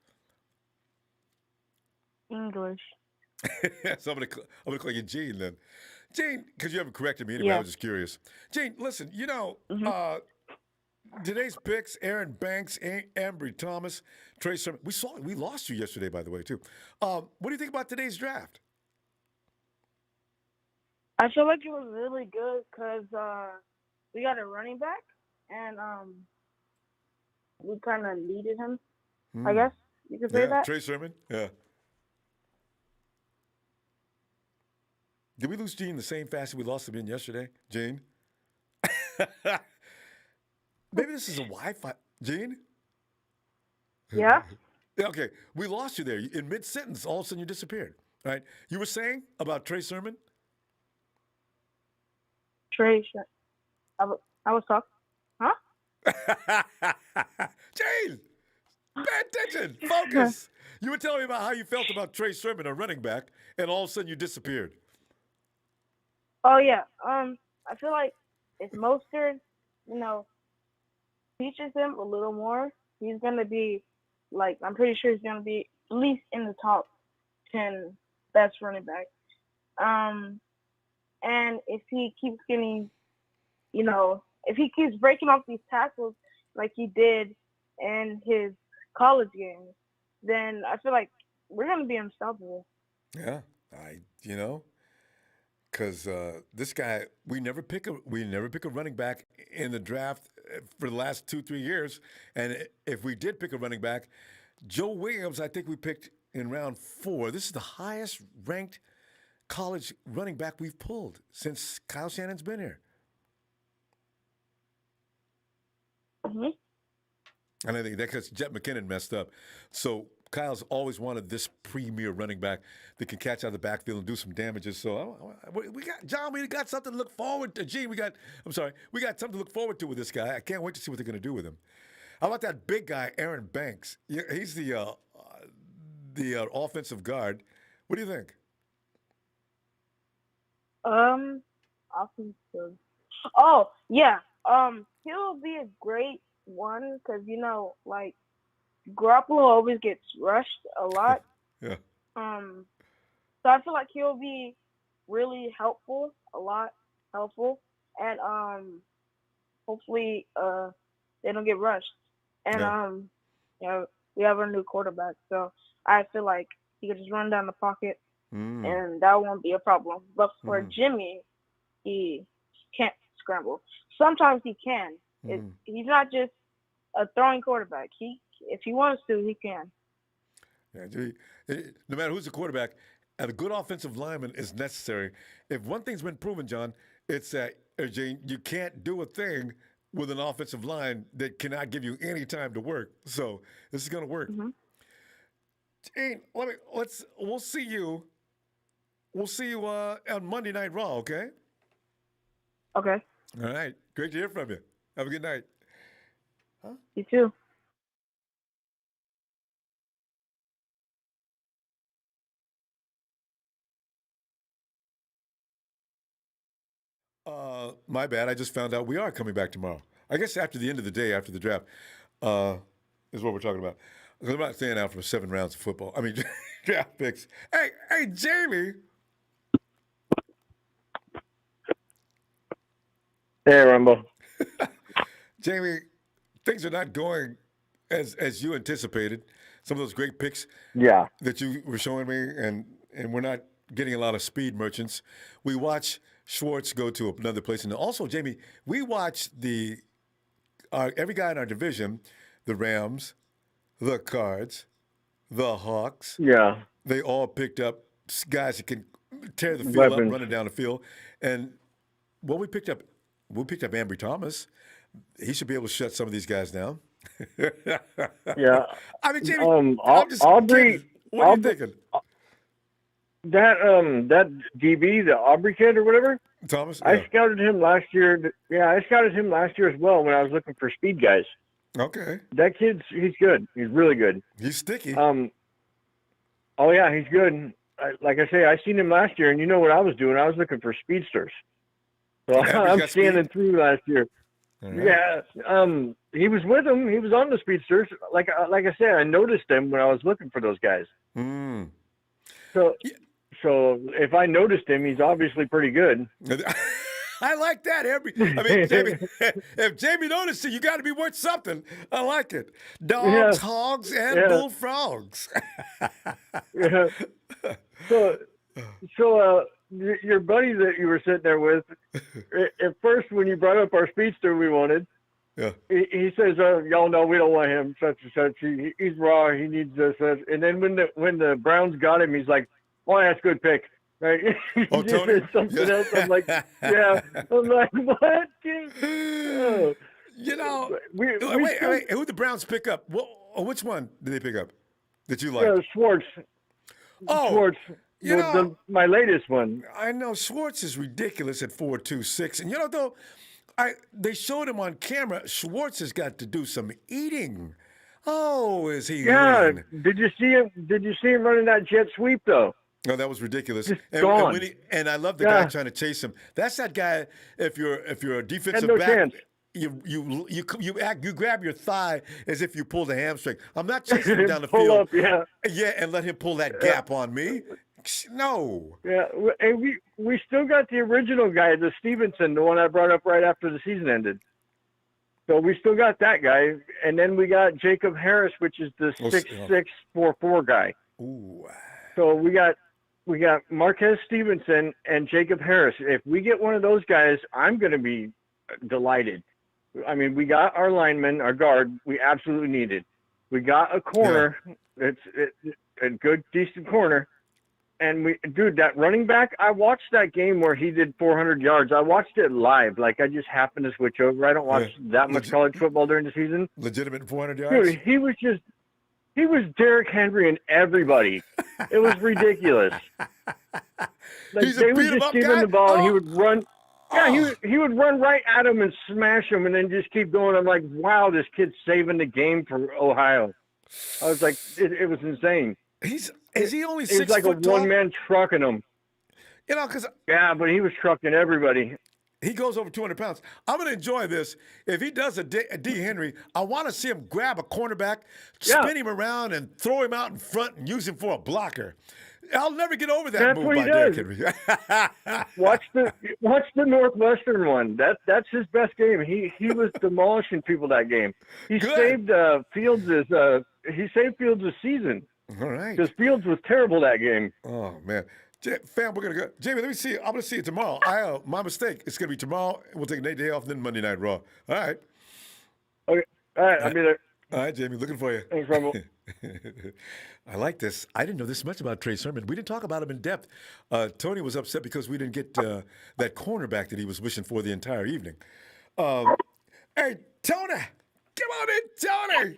English. So I'm gonna call you Gene then. Gene, because you haven't corrected me anyway. I was just curious. Gene, listen, today's picks: Aaron Banks, Ambry Thomas, Trey Sermon. We lost you yesterday, by the way, too. What do you think about today's draft? I feel like it was really good because we got a running back, and we kind of needed him, I guess you could say that. Trey Sermon, yeah. Did we lose Gene the same fashion we lost him in yesterday, Gene? Maybe this is a Wi-Fi. Gene? Yeah? Okay, we lost you there. In mid-sentence, all of a sudden you disappeared, right? You were saying about Trey Sermon? Trey, I was talking. Huh? Gene! Pay attention! Focus! You were telling me about how you felt about Trey Sermon, a running back, and all of a sudden you disappeared. Oh, yeah. I feel like if Mostert, teaches him a little more, he's going to be, I'm pretty sure he's going to be at least in the top 10 best running back. And if he keeps getting, if he keeps breaking off these tackles like he did in his college games, then I feel like we're going to be unstoppable. Yeah, because this guy, we never pick a running back in the draft for the last 2-3 years. And if we did pick a running back, Joe Williams, I think we picked in round 4. This is the highest ranked college running back we've pulled since Kyle Shannon's been here. Mm-hmm. And I think that's because Jet McKinnon messed up. So Kyle's always wanted this premier running back that can catch out of the backfield and do some damages. So we got something to look forward to. Gene, we got something to look forward to with this guy. I can't wait to see what they're going to do with him. How about that big guy, Aaron Banks? He's the offensive guard. What do you think? Offensive. Oh, yeah. He'll be a great one because, Garoppolo always gets rushed a lot. Yeah. So I feel like he'll be really helpful, and hopefully they don't get rushed. And we have a new quarterback, so I feel like he could just run down the pocket, and that won't be a problem. But for Jimmy, he can't scramble. Sometimes he can. He's not just a throwing quarterback. If he wants to, he can. Yeah, no matter who's the quarterback, a good offensive lineman is necessary. If one thing's been proven, John, it's that, Gene, you can't do a thing with an offensive line that cannot give you any time to work. So this is going to work. Mm-hmm. Gene, we'll see you. We'll see you on Monday Night Raw, okay? Okay. All right. Great to hear from you. Have a good night. Huh? You too. My bad. I just found out we are coming back tomorrow. I guess after the end of the day, after the draft, is what we're talking about. Because I'm not staying out for 7 rounds of football. I mean, draft picks. Hey, Jamie. Hey, Ronbo. Jamie, things are not going as you anticipated. Some of those great picks that you were showing me, and we're not getting a lot of speed merchants. We watch Schwartz go to another place. And also, Jamie, we watch every guy in our division, the Rams, the Cards, the Hawks. Yeah. They all picked up guys that can tear the field up running down the field. And we picked up Ambry Thomas. he should be able to shut some of these guys down. Yeah. I mean, Jamie, I'm just Aubrey. kidding. What are you thinking? That DB, the Aubrey kid or whatever. Thomas. I scouted him last year. Yeah, I scouted him last year as well when I was looking for speed guys. Okay. That he's good. He's really good. He's sticky. Oh yeah, he's good. Like I say, I seen him last year, and you know what I was doing? I was looking for speedsters. So I'm scanning through last year. Right. Yeah, he was with him. He was on the speedsters. Like I said, I noticed him when I was looking for those guys. Mm. So if I noticed him, he's obviously pretty good. I like that, Ambry. I mean, Jamie, if Jamie noticed it, you got to be worth something. I like it. Dogs, hogs, and bullfrogs. Yeah. So your buddy that you were sitting there with, at first when you brought up our speedster we wanted, he says, y'all know we don't want him, such and such. He's raw. He needs this. And then when the Browns got him, he's like, oh, that's a good pick. Right? Oh, Tony? Something else. I'm like, yeah. I'm like, what? Oh. You know, wait, who did the Browns pick up? Which one did they pick up that you like? Schwartz. Oh, Schwartz. You know, my latest one. I know Schwartz is ridiculous at 4.26, and you know though, they showed him on camera. Schwartz has got to do some eating. Oh, is he? Yeah. lean? Did you see him? Did you see him running that jet sweep though? No, that was ridiculous. Gone. And I love the guy trying to chase him. That's that guy. If you're a defensive back, chance. you grab your thigh as if you pulled a hamstring. I'm not chasing him down the Pull field. up, yeah, and let him pull that gap on me. No. Yeah, and we still got the original guy, the Stevenson, the one I brought up right after the season ended. So we still got that guy, and then we got Jacob Harris, which is the 6'6", 4'4" guy. Ooh. So we got Marquez Stevenson and Jacob Harris. If we get one of those guys, I'm going to be delighted. I mean, we got our lineman, our guard. We absolutely need it. We got a corner. Yeah. It's a good, decent corner. And that running back, I watched that game where he did 400 yards. I watched it live. Like, I just happened to switch over. I don't watch that much college football during the season. Legitimate 400 yards? Dude, he was Derrick Henry and everybody. It was ridiculous. Like, they would just give him the ball and he would run. Yeah, he would run right at him and smash him and then just keep going. I'm like, wow, this kid's saving the game for Ohio. I was like, it was insane. Is he only 6 foot tall? It was like a one-man trucking him. You know, because but he was trucking everybody. He goes over 200 pounds. I'm going to enjoy this. If he does a D. Henry, I want to see him grab a cornerback, spin him around, and throw him out in front and use him for a blocker. I'll never get over that move by Derrick Henry. Watch the Northwestern one. That's his best game. He was demolishing people that game. He saved Fields' season. All right. Because Fields was terrible that game. Oh, man. Fam, we're going to go. Jamie, let me see. I'm going to see you tomorrow. My mistake. It's going to be tomorrow. We'll take a day off, then Monday Night Raw. All right. Okay. All right. I'll be there. All right, Jamie. Looking for you. Thanks, Ronbo. I like this. I didn't know this much about Trey Sermon. We didn't talk about him in depth. Tony was upset because we didn't get that cornerback that he was wishing for the entire evening. Hey, Tony. Come on in, Tony.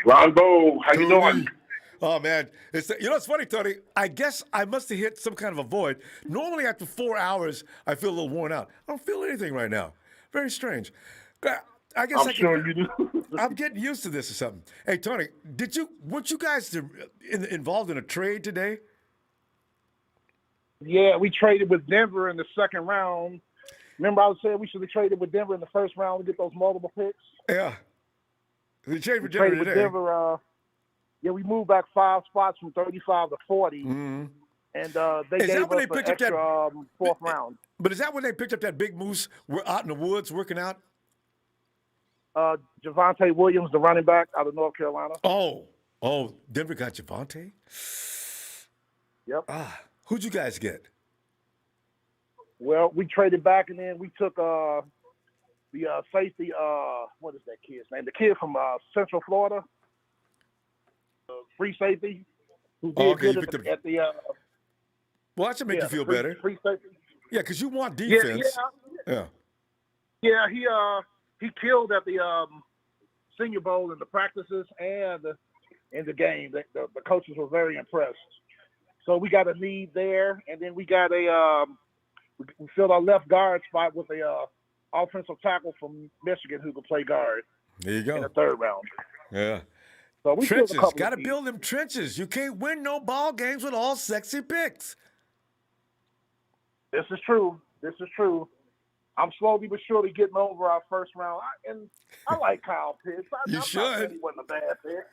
Ronbo, how you doing? Oh, man. It's funny, Tony. I guess I must have hit some kind of a void. Normally, after 4 hours, I feel a little worn out. I don't feel anything right now. Very strange. I guess sure you do. I'm getting used to this or something. Hey, Tony, weren't you guys involved in a trade today? Yeah, we traded with Denver in the second round. Remember I was saying we should have traded with Denver in the first round to get those multiple picks? Yeah. We traded with Denver Denver today. today. Denver, we moved back 5 spots from 35 to 40. Mm-hmm. And they gave us an extra fourth round. But is that when they picked up that big moose out in the woods working out? Javonte Williams, the running back out of North Carolina. Oh, Denver got Javonte? Yep. Who'd you guys get? Well, we traded back, and then we took the safety, what is that kid's name? The kid from Central Florida, free safety, who did good at the well, that should make you feel better. Free safety. Yeah, because you want defense. Yeah. Yeah, he killed at the Senior Bowl in the practices and in the game. The coaches were very impressed. So we got a need there, and then we got we filled our left guard spot with a offensive tackle from Michigan who could play guard. There you go. In the third round. Yeah. So we trenches. Got to build them trenches. You can't win no ball games with all sexy picks. This is true. I'm slowly but surely getting over our first round. I like Kyle Pitts. You should. He wasn't a bad pick.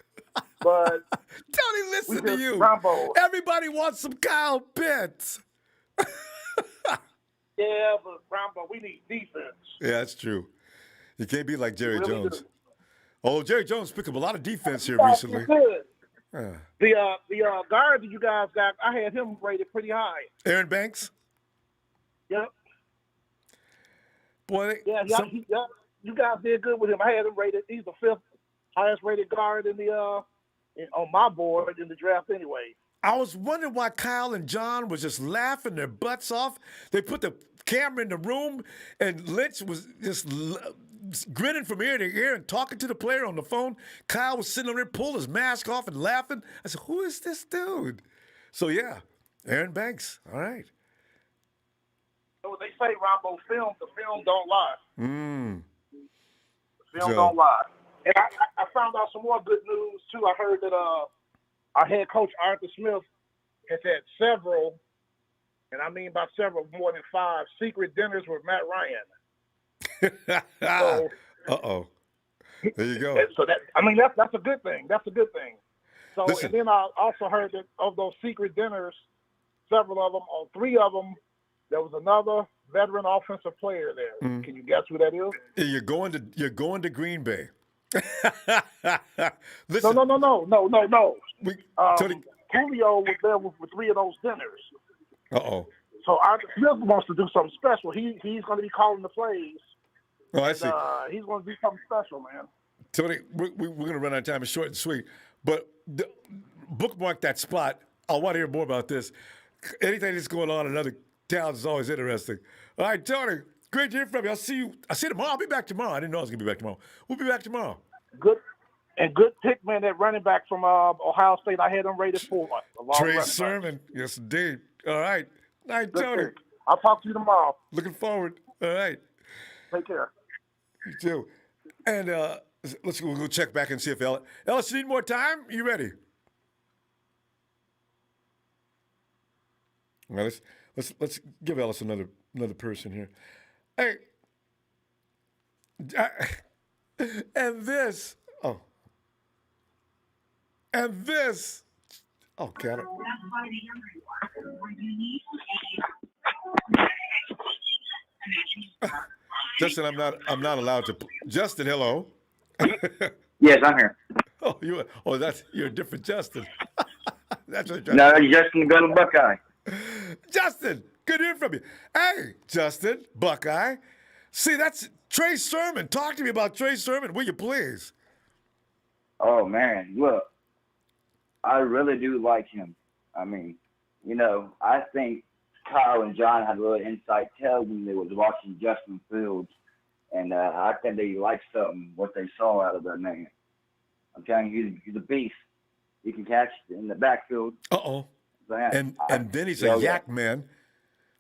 But Tony, listen to you. Ronbo. Everybody wants some Kyle Pitts. Yeah, but Ronbo, we need defense. Yeah, that's true. You can't be like Jerry Jones. Oh, Jerry Jones picked up a lot of defense here recently. Good. Yeah. The guard that you guys got, I had him rated pretty high. Aaron Banks? Yep. Boy, you guys did good with him. I had him rated. He's the 5th highest rated guard in the on my board in the draft anyway. I was wondering why Kyle and John was just laughing their butts off. They put the camera in the room, and Lynch was just grinning from ear to ear and talking to the player on the phone. Kyle was sitting over there, pulled his mask off and laughing. I said, who is this dude? So, yeah, Aaron Banks. All right. So they say, Ronbo, the film don't lie. The film don't lie. And I found out some more good news, too. I heard that our head coach, Arthur Smith, has had several, and I mean by several, more than 5, secret dinners with Matt Ryan. So, uh-oh. There you go. So that's a good thing. That's a good thing. So, listen. And then I also heard that of those secret dinners, several of them, or 3 of them, there was another veteran offensive player there. Can you guess who that is? You're going to Green Bay. Listen. No. Julio was there with 3 of those dinners. Uh-oh. So Arthur Smith wants to do something special. He's going to be calling the plays. Oh, I see. He's going to do something special, man. Tony, we're going to run out of time. It's short and sweet. But bookmark that spot. I want to hear more about this. Anything that's going on in other towns is always interesting. All right, Tony, great to hear from you. I'll see you tomorrow. I'll be back tomorrow. I didn't know I was going to be back tomorrow. We'll be back tomorrow. Good pick, man. That running back from Ohio State, I had him rated 4. Trey Sermon. Yes, indeed. All right. Night, Tony. Pick. I'll talk to you tomorrow. Looking forward. All right. Take care. You too. And we'll go check back and see if Ellis, you need more time? You ready? Well, let's give Ellis another person here. Hey, and this. Oh, got it. Justin, I'm not allowed to. Justin, hello. Yes, I'm here. You're a different Justin. That's what no, you're Justin Gun Buckeye. Justin, good to hear from you. Hey, Justin, Buckeye. See, that's Trey Sermon. Talk to me about Trey Sermon, will you please? Oh, man. Look, I really do like him. I mean, I think Kyle and John had a little inside tell when they was watching Justin Fields. And I think they liked what they saw out of that man. I'm telling you, he's a beast. He can catch in the backfield. Uh-oh. And then he's a yak man.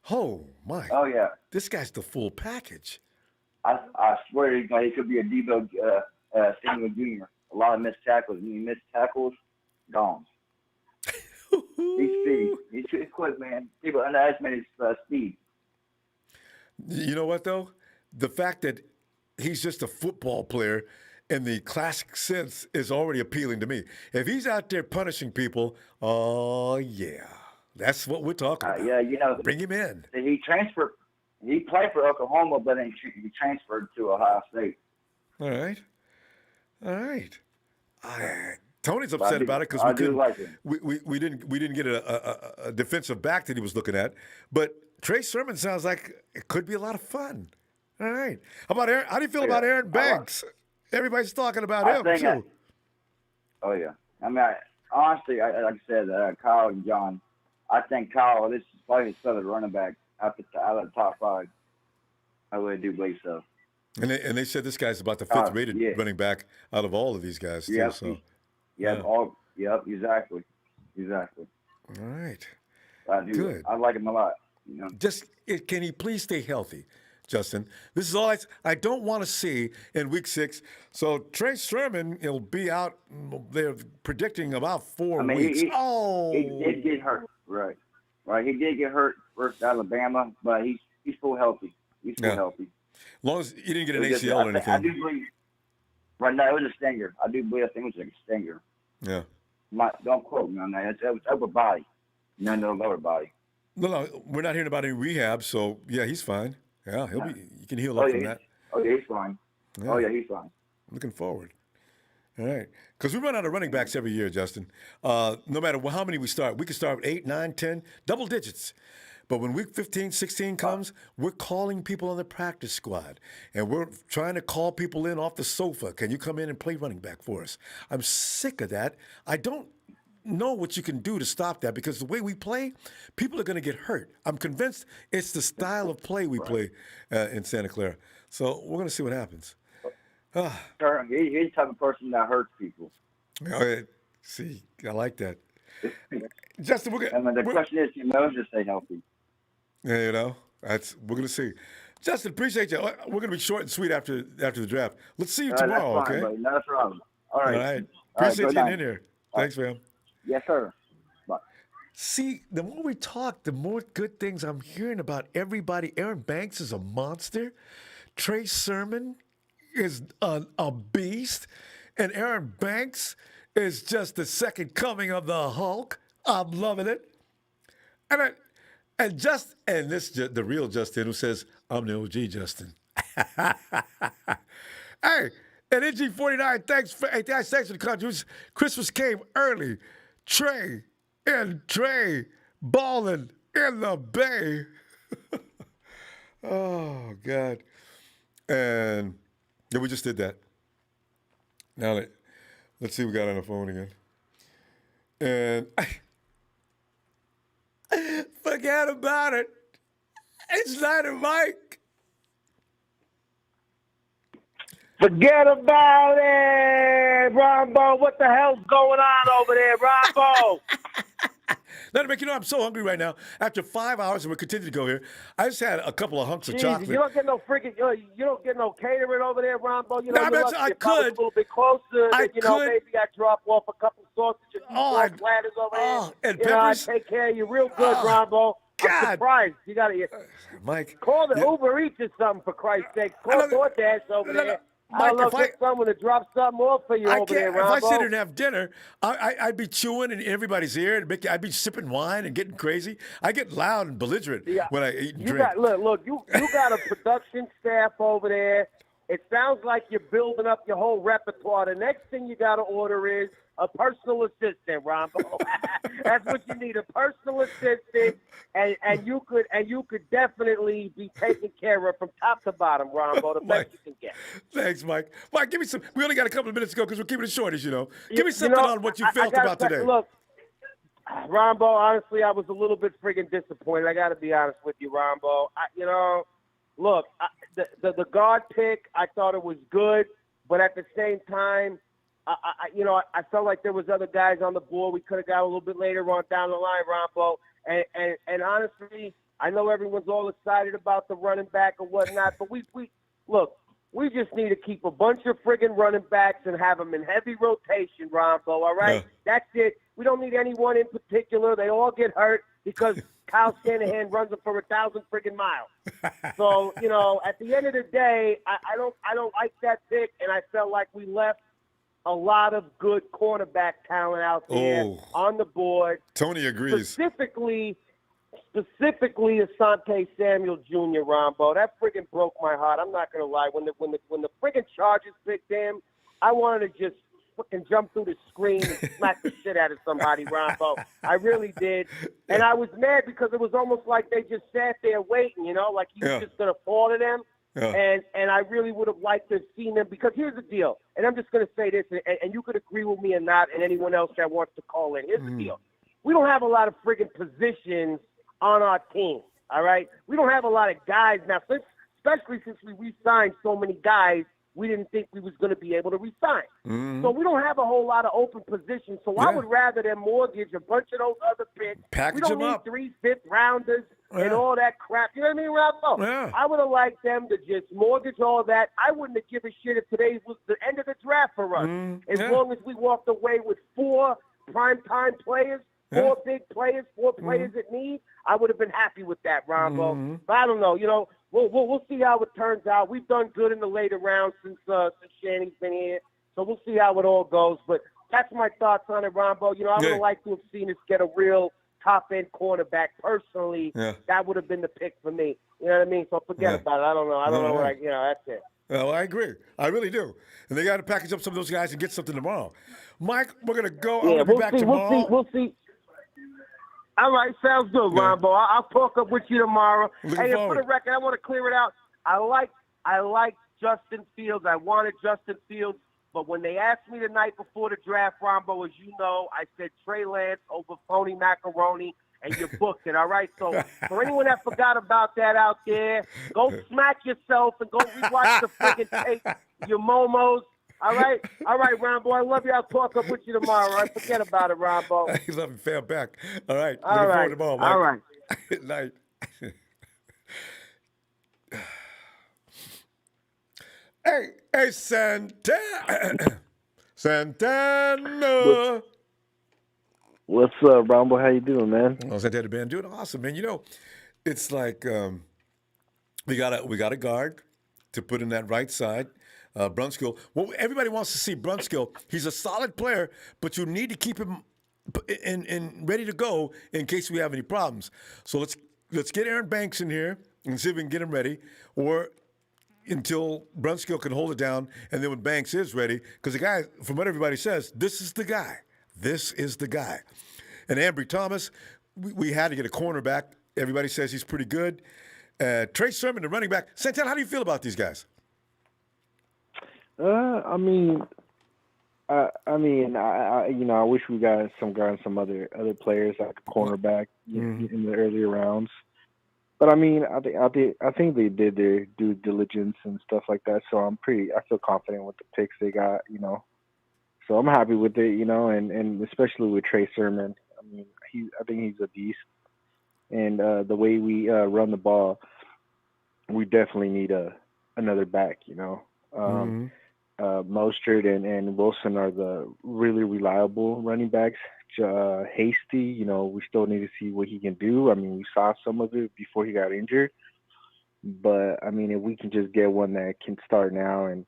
Oh, my. Oh, yeah. This guy's the full package. I swear he could be a Debo Samuel Jr. A lot of missed tackles. When he missed tackles, gone. He's speed. He's quick, man. People underestimate his speed. You know what, though? The fact that he's just a football player in the classic sense is already appealing to me. If he's out there punishing people, oh, yeah. That's what we're talking about. Yeah, bring him in. He transferred. He played for Oklahoma, but then he transferred to Ohio State. All right. Tony's upset about it because we didn't get a defensive back that he was looking at. But Trey Sermon sounds like it could be a lot of fun. All right. How do you feel about Aaron Banks? Everybody's talking about him too. Oh yeah. I mean, honestly, like I said, Kyle and John. I think Kyle. This is probably his other running back out of the top 5. I really do believe so. And they said this guy's about the fifth rated running back out of all of these guys too. Yeah. So Exactly. All right. I do. Good. I like him a lot. Can he please stay healthy, Justin? This is all I don't want to see in week 6. So Trey Sermon, he'll be out. They're predicting about 4 weeks. He did get hurt. Right. He did get hurt versus Alabama, but he's still healthy. He's still healthy. As long as you didn't get an ACL or anything. I do believe. Right now, it was a stinger. I think it was like a stinger. Yeah. Don't quote me on that. It was upper body, no lower body. No, we're not hearing about any rehab, so yeah, he's fine. Yeah, you can heal up from that. Oh yeah, he's fine. Yeah. Oh yeah, he's fine. Looking forward. All right, because we run out of running backs every year, Justin. No matter how many we start, we can start with 8, 9, 10, double digits. But when week 15, 16 comes, we're calling people on the practice squad, and we're trying to call people in off the sofa. Can you come in and play running back for us? I'm sick of that. I don't know what you can do to stop that, because the way we play, people are going to get hurt. I'm convinced it's the style of play we play in Santa Clara. So we're going to see what happens. He's the type of person that hurts people. See, I like that. Justin, the question is, to stay healthy. Yeah, we're going to see. Justin, appreciate you. We're going to be short and sweet after the draft. Let's see you tomorrow, that's fine, okay? Buddy. No, that's problem. All right. Appreciate you getting in here. Thanks, man. Yes, sir. Bye. See, the more we talk, the more good things I'm hearing about everybody. Aaron Banks is a monster. Trey Sermon is a beast. And Aaron Banks is just the second coming of the Hulk. I'm loving it. And the real Justin, who says, I'm the OG Justin. Hey, and NG49, thanks for the contribution. Christmas came early. Trey balling in the Bay. Oh, God. And we just did that. Now, let's see what we got on the phone again. And forget about it. It's not a Mike. Forget about it, Ronbo. What the hell's going on over there, Ronbo? Now, to make you know, I'm so hungry right now. After 5 hours, and we're continuing to go here, I just had a couple of hunks of chocolate. You don't get no you don't get no catering over there, Ronbo. You know, I could. A little bit closer. Maybe I drop off a couple sausages and platters over there. And peppers. I take care of you real good, Ronbo. I'm surprised. You got to Mike. Call the Uber Eats or something, for Christ's sake. Call DoorDash over there. Mike, I'll get someone to drop something off for you over there, Ronbo. If I sit here and have dinner, I'd be chewing in everybody's ear. I'd be sipping wine and getting crazy. I get loud and belligerent when I eat and drink. Look, you got a production staff over there. It sounds like you're building up your whole repertoire. The next thing you got to order is a personal assistant, Ronbo. That's what you need, a personal assistant, and you could definitely be taken care of from top to bottom, Ronbo, the best you can get. Thanks, Mike. Mike, give me some. We only got a couple of minutes to go because we're keeping it short, as you know. Give me something on what you felt about today. Look, Ronbo, honestly, I was a little bit friggin' disappointed. I got to be honest with you, Ronbo. The guard pick, I thought it was good, but at the same time, I felt like there was other guys on the board we could have got a little bit later on down the line, Ronbo. And honestly, I know everyone's all excited about the running back or whatnot, but we just need to keep a bunch of friggin' running backs and have them in heavy rotation, Ronbo, all right? Yeah. That's it. We don't need anyone in particular. They all get hurt because Kyle Shanahan runs them for 1,000 friggin' miles. So, at the end of the day, I don't like that pick, and I felt like we left a lot of good cornerback talent out there on the board. Tony agrees. Specifically Asante Samuel Jr., Ronbo. That friggin' broke my heart. I'm not gonna lie. When the friggin' Chargers picked him, I wanted to just fucking jump through the screen and smack the shit out of somebody, Ronbo. I really did. And I was mad because it was almost like they just sat there waiting, like he was just gonna fall to them. Yeah. And I really would have liked to have seen them, because here's the deal, and I'm just going to say this, and you could agree with me or not, and anyone else that wants to call in. Here's the deal. We don't have a lot of friggin' positions on our team, all right? We don't have a lot of guys. Now, especially since we re-signed so many guys we didn't think we was going to be able to re-sign. Mm-hmm. So we don't have a whole lot of open positions. So I would rather them mortgage a bunch of those other picks. Package we don't them need up. 3 5th-rounders and all that crap. You know what I mean, Ronbo? Yeah. I would have liked them to just mortgage all that. I wouldn't have given a shit if today was the end of the draft for us. As long as we walked away with 4 primetime players, 4 big players, 4 players that need, I would have been happy with that, Ronbo. But I don't know. You know, we'll see how it turns out. We've done good in the later rounds since Shanny's been here, so we'll see how it all goes. But that's my thoughts on it, Ronbo. You know, I would have liked to have seen us get a real top-end cornerback. Personally, that would have been the pick for me. You know what I mean? So forget about it. I don't know. I don't know what that's it. Well, I agree. I really do. And they got to package up some of those guys and get something tomorrow. Mike, we're going to go. I'm going to be back tomorrow. We'll see. All right, sounds good, Ronbo. I'll talk up with you tomorrow. Hey, and for the record, I want to clear it out. I like Justin Fields. I wanted Justin Fields, but when they asked me the night before the draft, Ronbo, as you know, I said Trey Lance over phony macaroni, and you booked it. All right. So for anyone that forgot about that out there, go smack yourself and go rewatch the freaking tape. Your momos. All right, Ronbo. I love you. I'll talk up with you tomorrow. All right, forget about it, Ronbo. I love you, fam. Back. All right. All Looking right. forward to tomorrow, Mike. All right. Good night. Hey, Santana. Santana. What's up, Ronbo? How you doing, man? Oh, Santana, man, doing awesome, man. You know, it's like we got a guard to put in that right side. Brunskill. Well, everybody wants to see Brunskill. He's a solid player, but you need to keep him in ready to go in case we have any problems. So let's get Aaron Banks in here and see if we can get him ready, or until Brunskill can hold it down, and then when Banks is ready, because the guy, from what everybody says, this is the guy. This is the guy. And Ambry Thomas, we had to get a cornerback. Everybody says he's pretty good. Trey Sermon, the running back. Santana, how do you feel about these guys? I wish we got some other players like a cornerback in the earlier rounds. But I think they did their due diligence and stuff like that. So I feel confident with the picks they got, you know. So I'm happy with it, you know, and especially with Trey Sermon. I think he's a beast. And the way we run the ball, we definitely need another back, you know. Mostert and Wilson are the really reliable running backs. Hasty, you know, we still need to see what he can do. I mean, we saw some of it before he got injured. But, if we can just get one that can start now and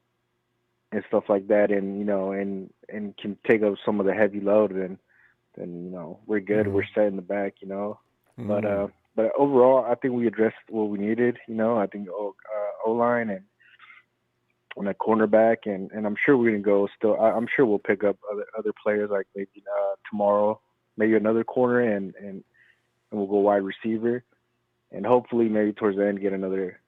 stuff like that, and, you know, and can take up some of the heavy load, then you know, we're good. We're set in the back, you know. But overall, I think we addressed what we needed, you know. I think O-line and a cornerback, and I'm sure we're gonna go still. I'm sure we'll pick up other players, like maybe tomorrow, maybe another corner, and we'll go wide receiver, and hopefully maybe towards the end get another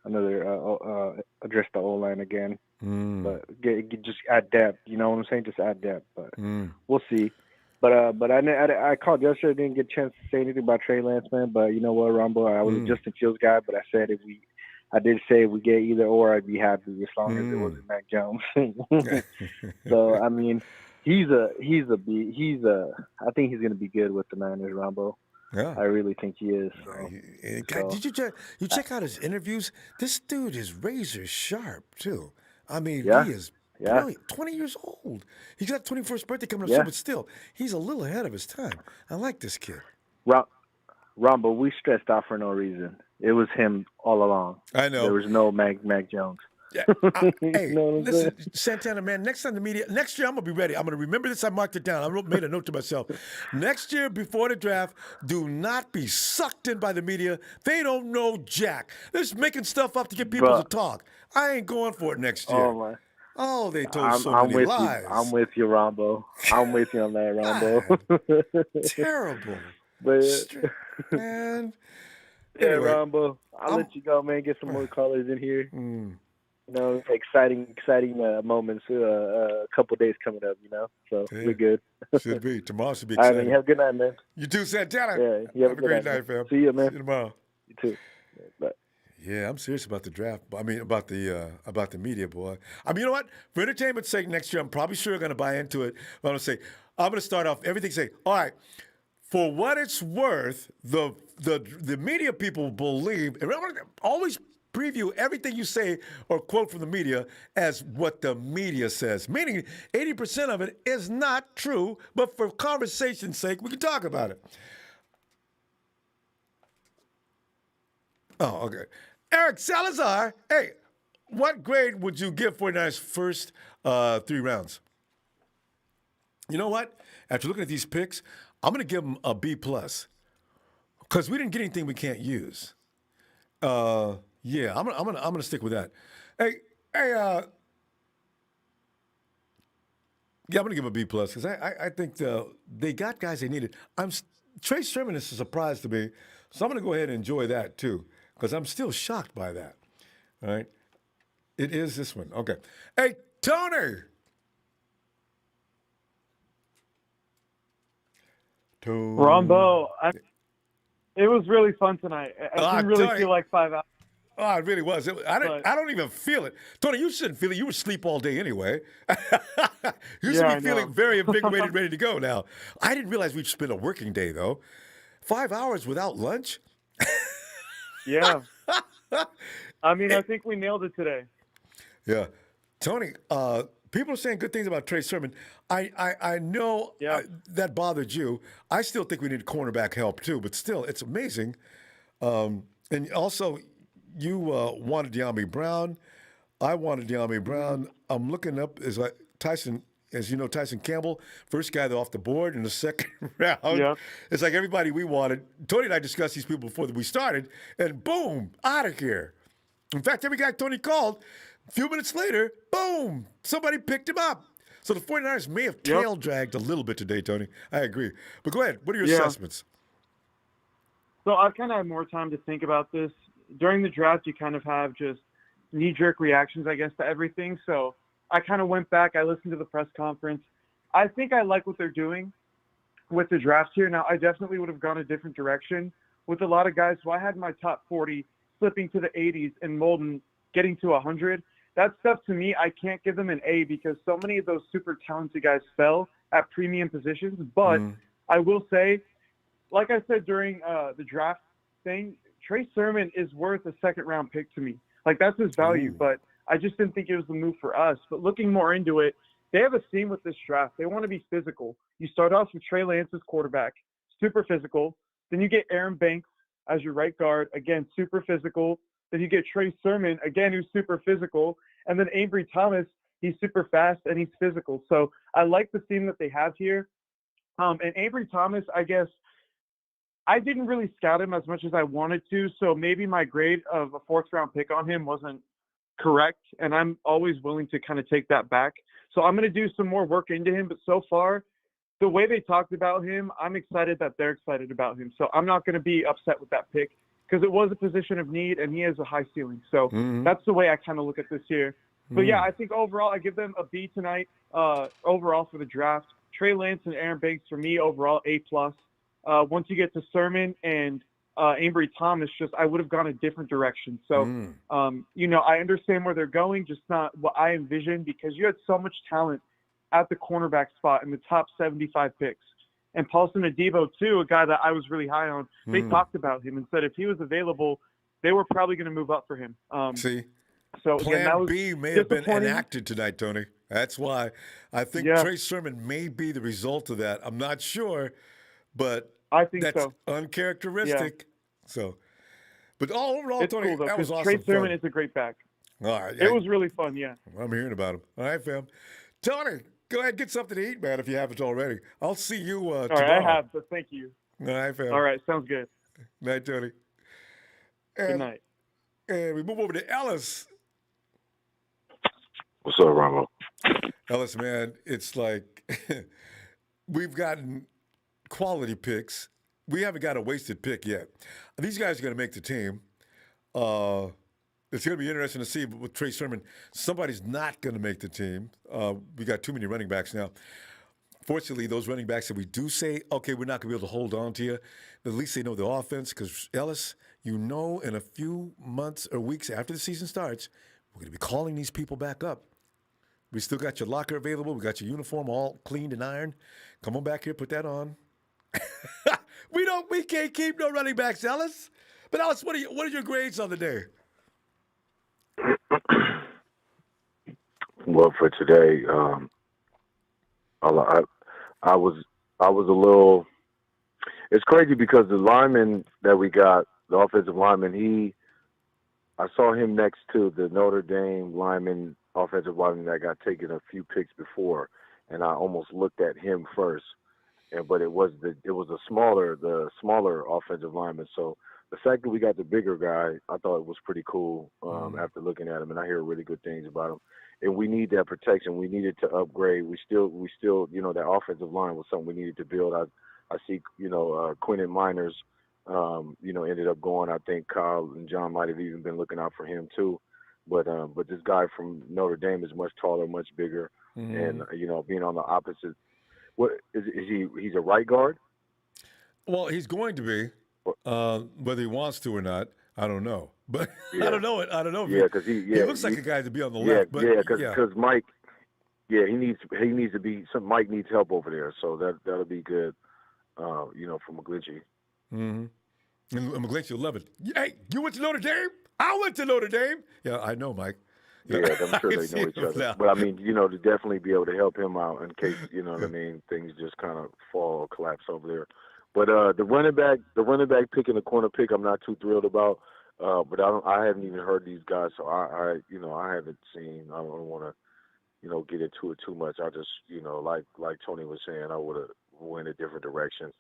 address the O-line again. But just add depth, you know what I'm saying? Just add depth, but we'll see. But I called yesterday, didn't get a chance to say anything about Trey Lance, man. But you know what, Ronbo, I was a Justin Fields guy, but I said I did say if we get either or, I'd be happy as long as it wasn't Mac Jones. So I think he's gonna be good with the Niners, Ronbo. Yeah, I really think he is. Did you check out his interviews? This dude is razor sharp too. He is brilliant. 20 years old. He's got 21st birthday coming up soon, but still, he's a little ahead of his time. I like this kid. Ronbo, we stressed out for no reason. It was him all along. I know. There was no Mac Jones. Yeah. Hey, listen, Santana, man, next year I'm going to be ready. I'm going to remember this. I marked it down. I made a note to myself. Next year, before the draft, do not be sucked in by the media. They don't know jack. They're just making stuff up to get people to talk. I ain't going for it next year. Oh, my. Oh, they told so many lies. I'm with you, Ronbo. I'm with you on that, Ronbo. Terrible. But, man. Yeah, Anyway, Ronbo. I'll let you go, man. Get some more callers in here. You know, exciting moments. A couple days coming up, you know. So we're good. Should be. Tomorrow should be All right, exciting. man. Have a good night, man. You too, Santana. Yeah, you have a great good night, fam. See you, man. See you tomorrow. You too. Bye. Yeah, I'm serious about the draft. I mean, about the media, boy. I mean, you know what? For entertainment's sake, next year, I'm probably sure going to buy into it. But I'm going to say, I'm going to start off everything saying, all right, for what it's worth, the media people believe, and always preview everything you say or quote from the media as what the media says. Meaning 80% of it is not true, but for conversation's sake, we can talk about it. Oh, okay. Eric Salazar, hey, what grade would you give 49ers first 3 rounds? You know what? After looking at these picks, I'm going to give them a B+. Because we didn't get anything we can't use. Yeah, I'm gonna stick with that. Hey, yeah, I'm gonna give them a B+ because I think they got guys they needed. Trey Sermon is a surprise to me, so I'm gonna go ahead and enjoy that too because I'm still shocked by that. All right, it is this one. Okay, hey Tony. Ronbo, it was really fun tonight. I didn't really feel like 5 hours. Oh, it really was. I don't even feel it. Tony, you shouldn't feel it. You would sleep all day anyway. You should be feeling very invigorated, ready to go now. I didn't realize we'd spend a working day, though. 5 hours without lunch? Yeah. I mean, I think we nailed it today. Yeah. Tony, people are saying good things about Trey Sermon. I know that bothered you. I still think we need cornerback help, too. But still, it's amazing. And also, you wanted Ambry Brown. I wanted Ambry Brown. I'm looking up as Tyson, as you know, Tyson Campbell, first guy off the board in the second round. Yep. It's like everybody we wanted. Tony and I discussed these people before we started, and boom, out of here. In fact, every guy Tony called, a few minutes later, boom, somebody picked him up. So the 49ers may have tail dragged a little bit today, Tony. I agree. But go ahead. What are your assessments? So I've kind of had more time to think about this. During the draft, you kind of have just knee-jerk reactions, I guess, to everything. So I kind of went back. I listened to the press conference. I think I like what they're doing with the draft here. Now, I definitely would have gone a different direction with a lot of guys. So I had my top 40 slipping to the 80s and Molden getting to 100. That stuff, to me, I can't give them an A because so many of those super talented guys fell at premium positions. But I will say, like I said during the draft thing, Trey Sermon is worth a second-round pick to me. Like, that's his value, but I just didn't think it was the move for us. But looking more into it, they have a theme with this draft. They want to be physical. You start off with Trey Lance as quarterback, super physical. Then you get Aaron Banks as your right guard, again, super physical. Then you get Trey Sermon, again, who's super physical. And then Ambry Thomas, he's super fast and he's physical. So I like the theme that they have here. And Ambry Thomas, I guess, I didn't really scout him as much as I wanted to, so maybe my grade of a 4th-round pick on him wasn't correct, and I'm always willing to kind of take that back. So I'm going to do some more work into him, but so far, the way they talked about him, I'm excited that they're excited about him. So I'm not going to be upset with that pick because it was a position of need, and he has a high ceiling. So that's the way I kind of look at this here. But, yeah, I think overall I give them a B tonight overall for the draft. Trey Lance and Aaron Banks, for me, overall, A+. Once you get to Sermon and Ambry Thomas, I would have gone a different direction. So, I understand where they're going, just not what I envisioned because you had so much talent at the cornerback spot in the top 75 picks. And Paulson Adebo, too, a guy that I was really high on, they talked about him and said if he was available, they were probably going to move up for him. So Plan B may have been enacted tonight, Tony. That's why I think Trey Sermon may be the result of that. I'm not sure. But I think that's so. Uncharacteristic. Yeah. So, but overall, it's Tony, cool, though, that was awesome. Trey Sermon is a great back. All right, it was really fun. Yeah, I'm hearing about him. All right, fam. Tony, go ahead and get something to eat, man. If you haven't already, I'll see you tomorrow. All right, I have, but thank you. All right, fam. All right, sounds good. Night, Tony. Good night. And we move over to Ellis. What's up, Ronbo? Ellis, man, it's like we've gotten quality picks. We haven't got a wasted pick yet. These guys are going to make the team. It's going to be interesting to see with Trey Sermon. Somebody's not going to make the team. We got too many running backs now. fortunately, those running backs that we do say, okay, we're not going to be able to hold on to you, but at least they know the offense. Because, Ellis, you know, in a few months or weeks after the season starts, we're going to be calling these people back up. We still got your locker available. We got your uniform all cleaned and ironed. Come on back here, put that on. We can't keep no running backs, Ellis. But Ellis, what are your grades on the day? Well, for today, I was a little. It's crazy because the lineman that we got, the offensive lineman, I saw him next to the Notre Dame lineman, offensive lineman that got taken a few picks before, and I almost looked at him first. But it was the smaller offensive lineman. So the fact that we got the bigger guy, I thought it was pretty cool after looking at him, and I hear really good things about him. And we need that protection. We needed to upgrade. We still, that offensive line was something we needed to build. I see, Quentin Miners, ended up going. I think Kyle and John might have even been looking out for him too. But this guy from Notre Dame is much taller, much bigger, and being on the opposite. What is he? He's a right guard. Well, he's going to be, whether he wants to or not. I don't know, but I don't know it. I don't know. Yeah, because he looks like a guy to be on the left. But because Mike, he needs to be. Mike needs help over there, so that'll be good. For McGlinchey. Mm-hmm. And McGlinchey will love it. Hey, you went to Notre Dame? I went to Notre Dame. Yeah, I know, Mike. Yeah, I'm sure they know each other. Now. But I mean, to definitely be able to help him out in case, what I mean, things just kind of fall or collapse over there. But the running back pick and the corner pick, I'm not too thrilled about. But I haven't even heard these guys, so I haven't seen. I don't want to, get into it too much. I just, like Tony was saying, I would have went a different direction.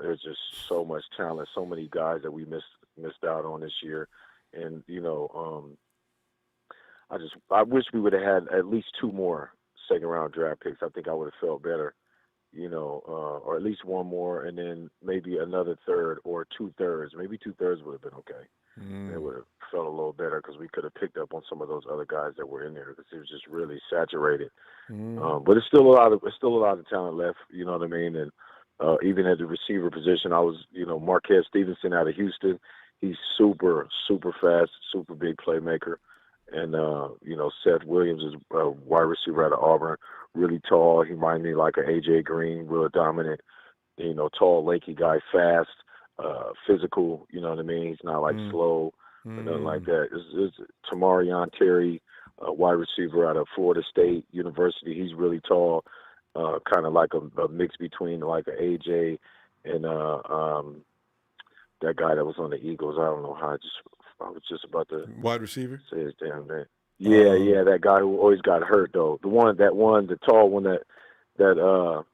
There's just so much talent, so many guys that we missed out on this year, and I wish we would have had at least 2 more second-round draft picks. I think I would have felt better, or at least 1 more, and then maybe another third or 2/3. Maybe 2/3 would have been okay. It would have felt a little better because we could have picked up on some of those other guys that were in there because it was just really saturated. But it's still a lot of talent left. You know what I mean? And even at the receiver position, I was, Marquez Stevenson out of Houston. He's super, super fast, super big playmaker. And, Seth Williams is a wide receiver out of Auburn, really tall. He reminds me like an A.J. Green, real dominant, tall, lanky guy, fast, physical, you know what I mean? He's not like slow or nothing like that. It's Tamarion Terry, wide receiver out of Florida State University. He's really tall, kind of like a mix between like an A.J. and that guy that was on the Eagles. I don't know how I was just about to wide receiver. Say his damn name. Yeah, that guy who always got hurt though. The tall one that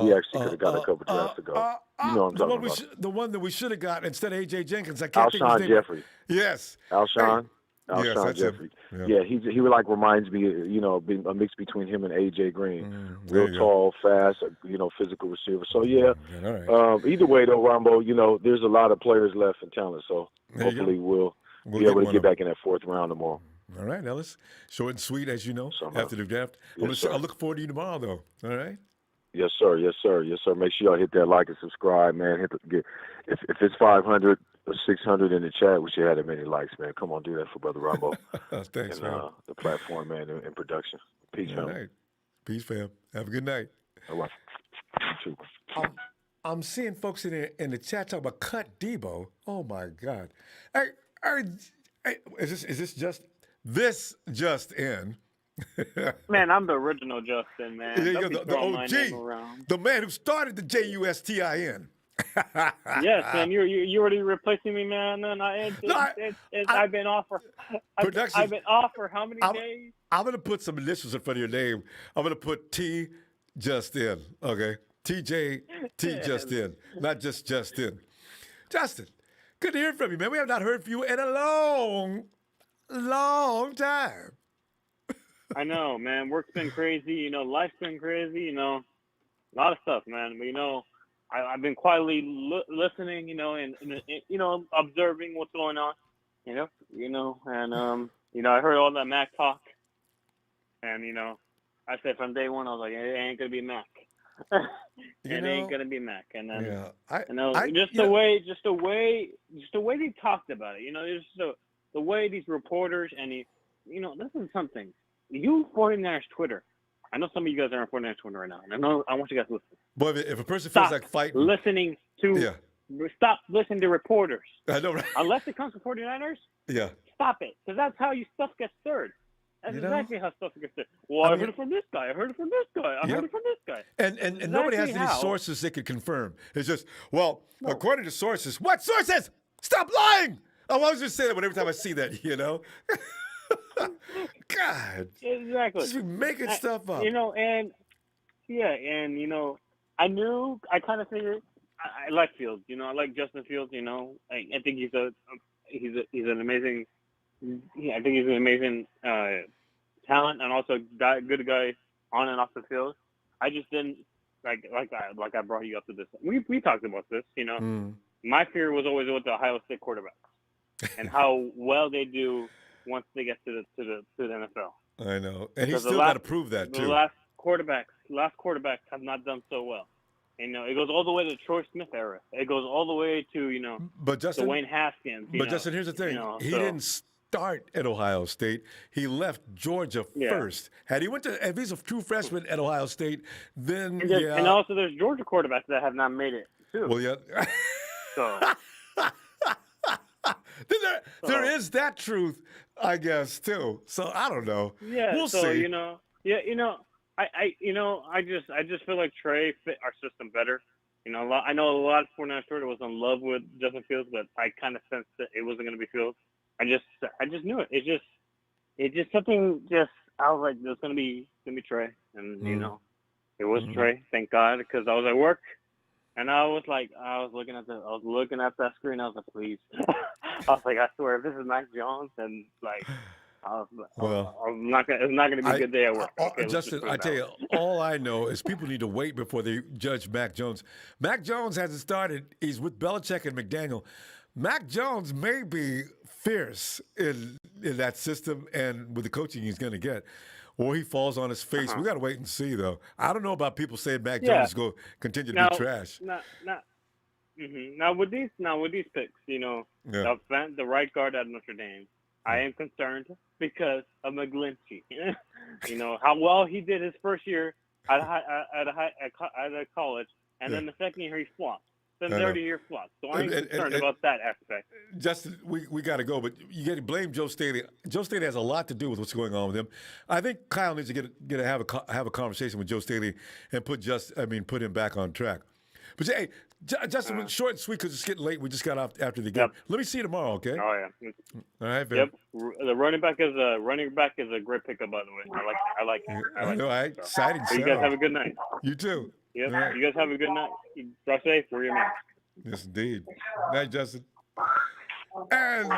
we actually could have got a couple drafts ago. You know what I'm talking about. The one that we should have got instead of A.J. Jenkins. I can't think of his name. Jeffrey. Yes. Alshon. Yes, Alshon Jeffrey. Yeah, he like reminds me, a mix between him and A.J. Green. Real tall, fast, physical receiver. So either way though, Ronbo, there's a lot of players left in talent. So hopefully we'll be able to get back in that 4th round tomorrow. All right, Ellis. Short and sweet, as you know, after the draft. I'll look forward to you tomorrow, though. All right? Yes, sir. Yes, sir. Yes, sir. Make sure y'all hit that like and subscribe, man. If it's 500 or 600 in the chat, we should have that many likes, man. Come on, do that for Brother Ronbo. Thanks, and, man. The platform, man, and production. Peace, All fam. right. Peace, fam. Have a good night. All right. You too. I'm seeing folks in the chat talk about cut Debo. Oh my God. Hey, is this just in? Man, I'm the original Justin, man. Yeah, Don't be the throwing my OG, name around. the man who started the JUSTIN. Yes, man, you already replacing me, man. And I've been off for I've been off for how many days? I'm gonna put some initials in front of your name. I'm gonna put T Justin. Okay, TJ T Justin, not just Justin. Justin, good to hear from you, man. We have not heard from you in a long time. I know, man. Work's been crazy. Life's been crazy. A lot of stuff, man. But I've been quietly listening. And observing what's going on. And I heard all that Mac talk. And I said from day one, I was like, it ain't gonna be Mac. It ain't gonna be Mac. And then just the way they talked about it. Just the way these reporters and this is something. You 49ers Twitter. I know some of you guys are on 49ers Twitter right now, and I want you guys to listen. Boy, if a person feels like fighting, stop listening to reporters. I know, right? Unless it comes to 49ers, stop it, because that's how stuff gets stirred. That's exactly how stuff gets stirred. Well, I heard it from this guy. I heard it from this guy. I heard it from this guy. And nobody has any sources they could confirm. It's just, according to sources. What sources? Stop lying! I always just say that every time I see that, God. Exactly. Just making stuff up. I kind of figured I like Fields. I like Justin Fields. I think he's an amazing. I think he's an amazing talent and also good guy on and off the field. I just didn't like I brought you up to this. We talked about this. My fear was always with the Ohio State quarterbacks and how well they do once they get to the NFL. I know, and he's still got to prove that too. The last quarterbacks have not done so well. It goes all the way to the Troy Smith era. It goes all the way to but Justin, Wayne Haskins. Justin, here's the thing: he didn't start at Ohio State. He left Georgia first. If he's a true freshman at Ohio State, then and also there's Georgia quarterbacks that have not made it too. Well, yeah. So. There is that truth, I guess, too. So I don't know. Yeah, we'll see. I just feel like Trey fit our system better. I know a lot of 49ers Twitter was in love with Justin Fields, but I kind of sensed that it wasn't going to be Fields. I just knew it. It's just something. I was like, there's going to be Trey, and it was Trey. Thank God, because I was at work. And I was looking at that screen. I was like, please. I was like, I swear, if this is Mac Jones, and it's not gonna be a good day at work. Okay, Justin, I tell you, all I know is people need to wait before they judge Mac Jones. Mac Jones hasn't started. He's with Belichick and McDaniel. Mac Jones may be fierce in that system and with the coaching he's going to get. Or he falls on his face. We got to wait and see, though. I don't know about people saying Mac Jones is going to continue to be trash. Now with these picks, the right guard at Notre Dame, I am concerned because of McGlinchey. How well he did his first year at a college, and then the second year he flopped. The 30-year flop. So I'm concerned about that aspect. Justin, we got to go, but you got to blame Joe Staley. Joe Staley has a lot to do with what's going on with him. I think Kyle needs to have a conversation with Joe Staley and put him back on track. But hey, Justin, short and sweet because it's getting late. We just got off after the game. Let me see you tomorrow, okay? Oh yeah. All right, man. Yep. The running back is a great pickup, by the way. I like it. All right. Exciting. So you guys have a good night. You too. Yep. Right. You guys have a good night. Drive safe. Wear your mask. Yes, indeed. Night, Justin. And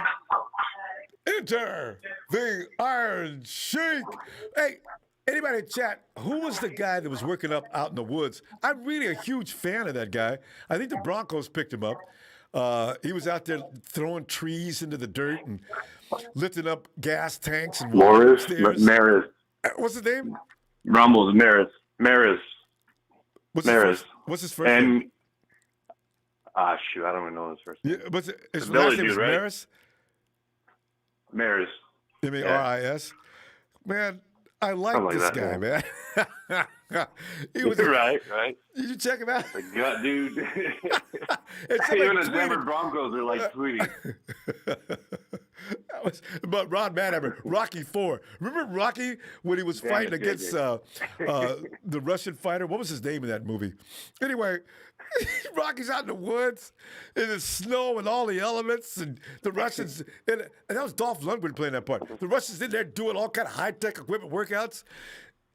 enter the Iron Sheik. Hey, anybody in chat, who was the guy that was working out in the woods? I'm really a huge fan of that guy. I think the Broncos picked him up. He was out there throwing trees into the dirt and lifting up gas tanks and Maris. What's his name? Rumbles, Maris. What's his first name? Shoot, I don't even know his first name. Yeah, but his last name is Maris? Maris. M-A-R-I-S? Man, I like this guy, man. He was right. Did you check him out? The gut, dude. Even the Denver Broncos are like tweeting. But Ron Manhammer, Rocky IV. Remember Rocky when he was fighting against the Russian fighter? What was his name in that movie? Anyway, Rocky's out in the woods in the snow and all the elements, and the Russians, and that was Dolph Lundgren playing that part. The Russians in there doing all kind of high-tech equipment workouts.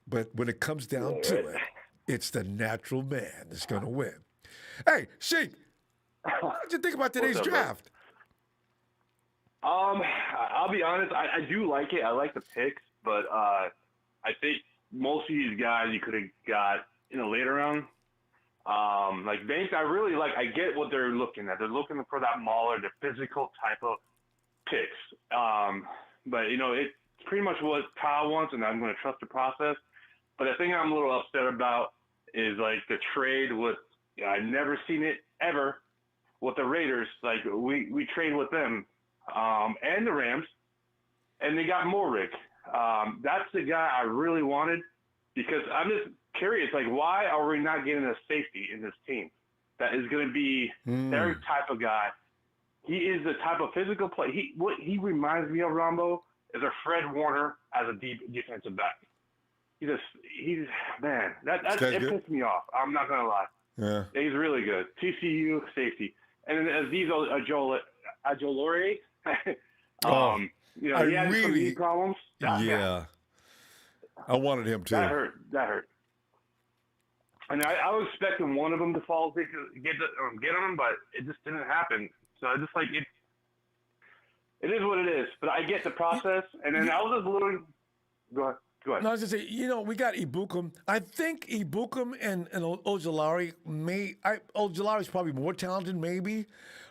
But when it comes down to it, it's the natural man that's going to win. Hey, Sheik, what did you think about today's draft? I'll be honest. I do like it. I like the picks, but I think most of these guys you could have got in a later round. Like Banks, I really like. I get what they're looking at. They're looking for that mauler, the physical type of picks. But it's pretty much what Kyle wants, and I'm going to trust the process. But the thing I'm a little upset about is like the trade with. I've never seen it ever with the Raiders. Like we trade with them and the Rams, and they got Morick. That's the guy I really wanted because I'm just curious. Like, why are we not getting a safety in this team that is going to be their type of guy? He is the type of physical play. What he reminds me of, Ronbo, is a Fred Warner as a defensive back. He's man, that it pissed me off. I'm not gonna lie. Yeah, he's really good. TCU safety, and then Aziz Ojolore. You know, he had some knee problems. Yeah, I wanted him too. That hurt. And I was expecting one of them to fall to get him, but it just didn't happen. So I just like it. It is what it is. But I get the process, and then I was just a little. Go ahead. No, I was just saying, we got Ibukum. I think Ibukum and Ojolari Ojolari's probably more talented, maybe.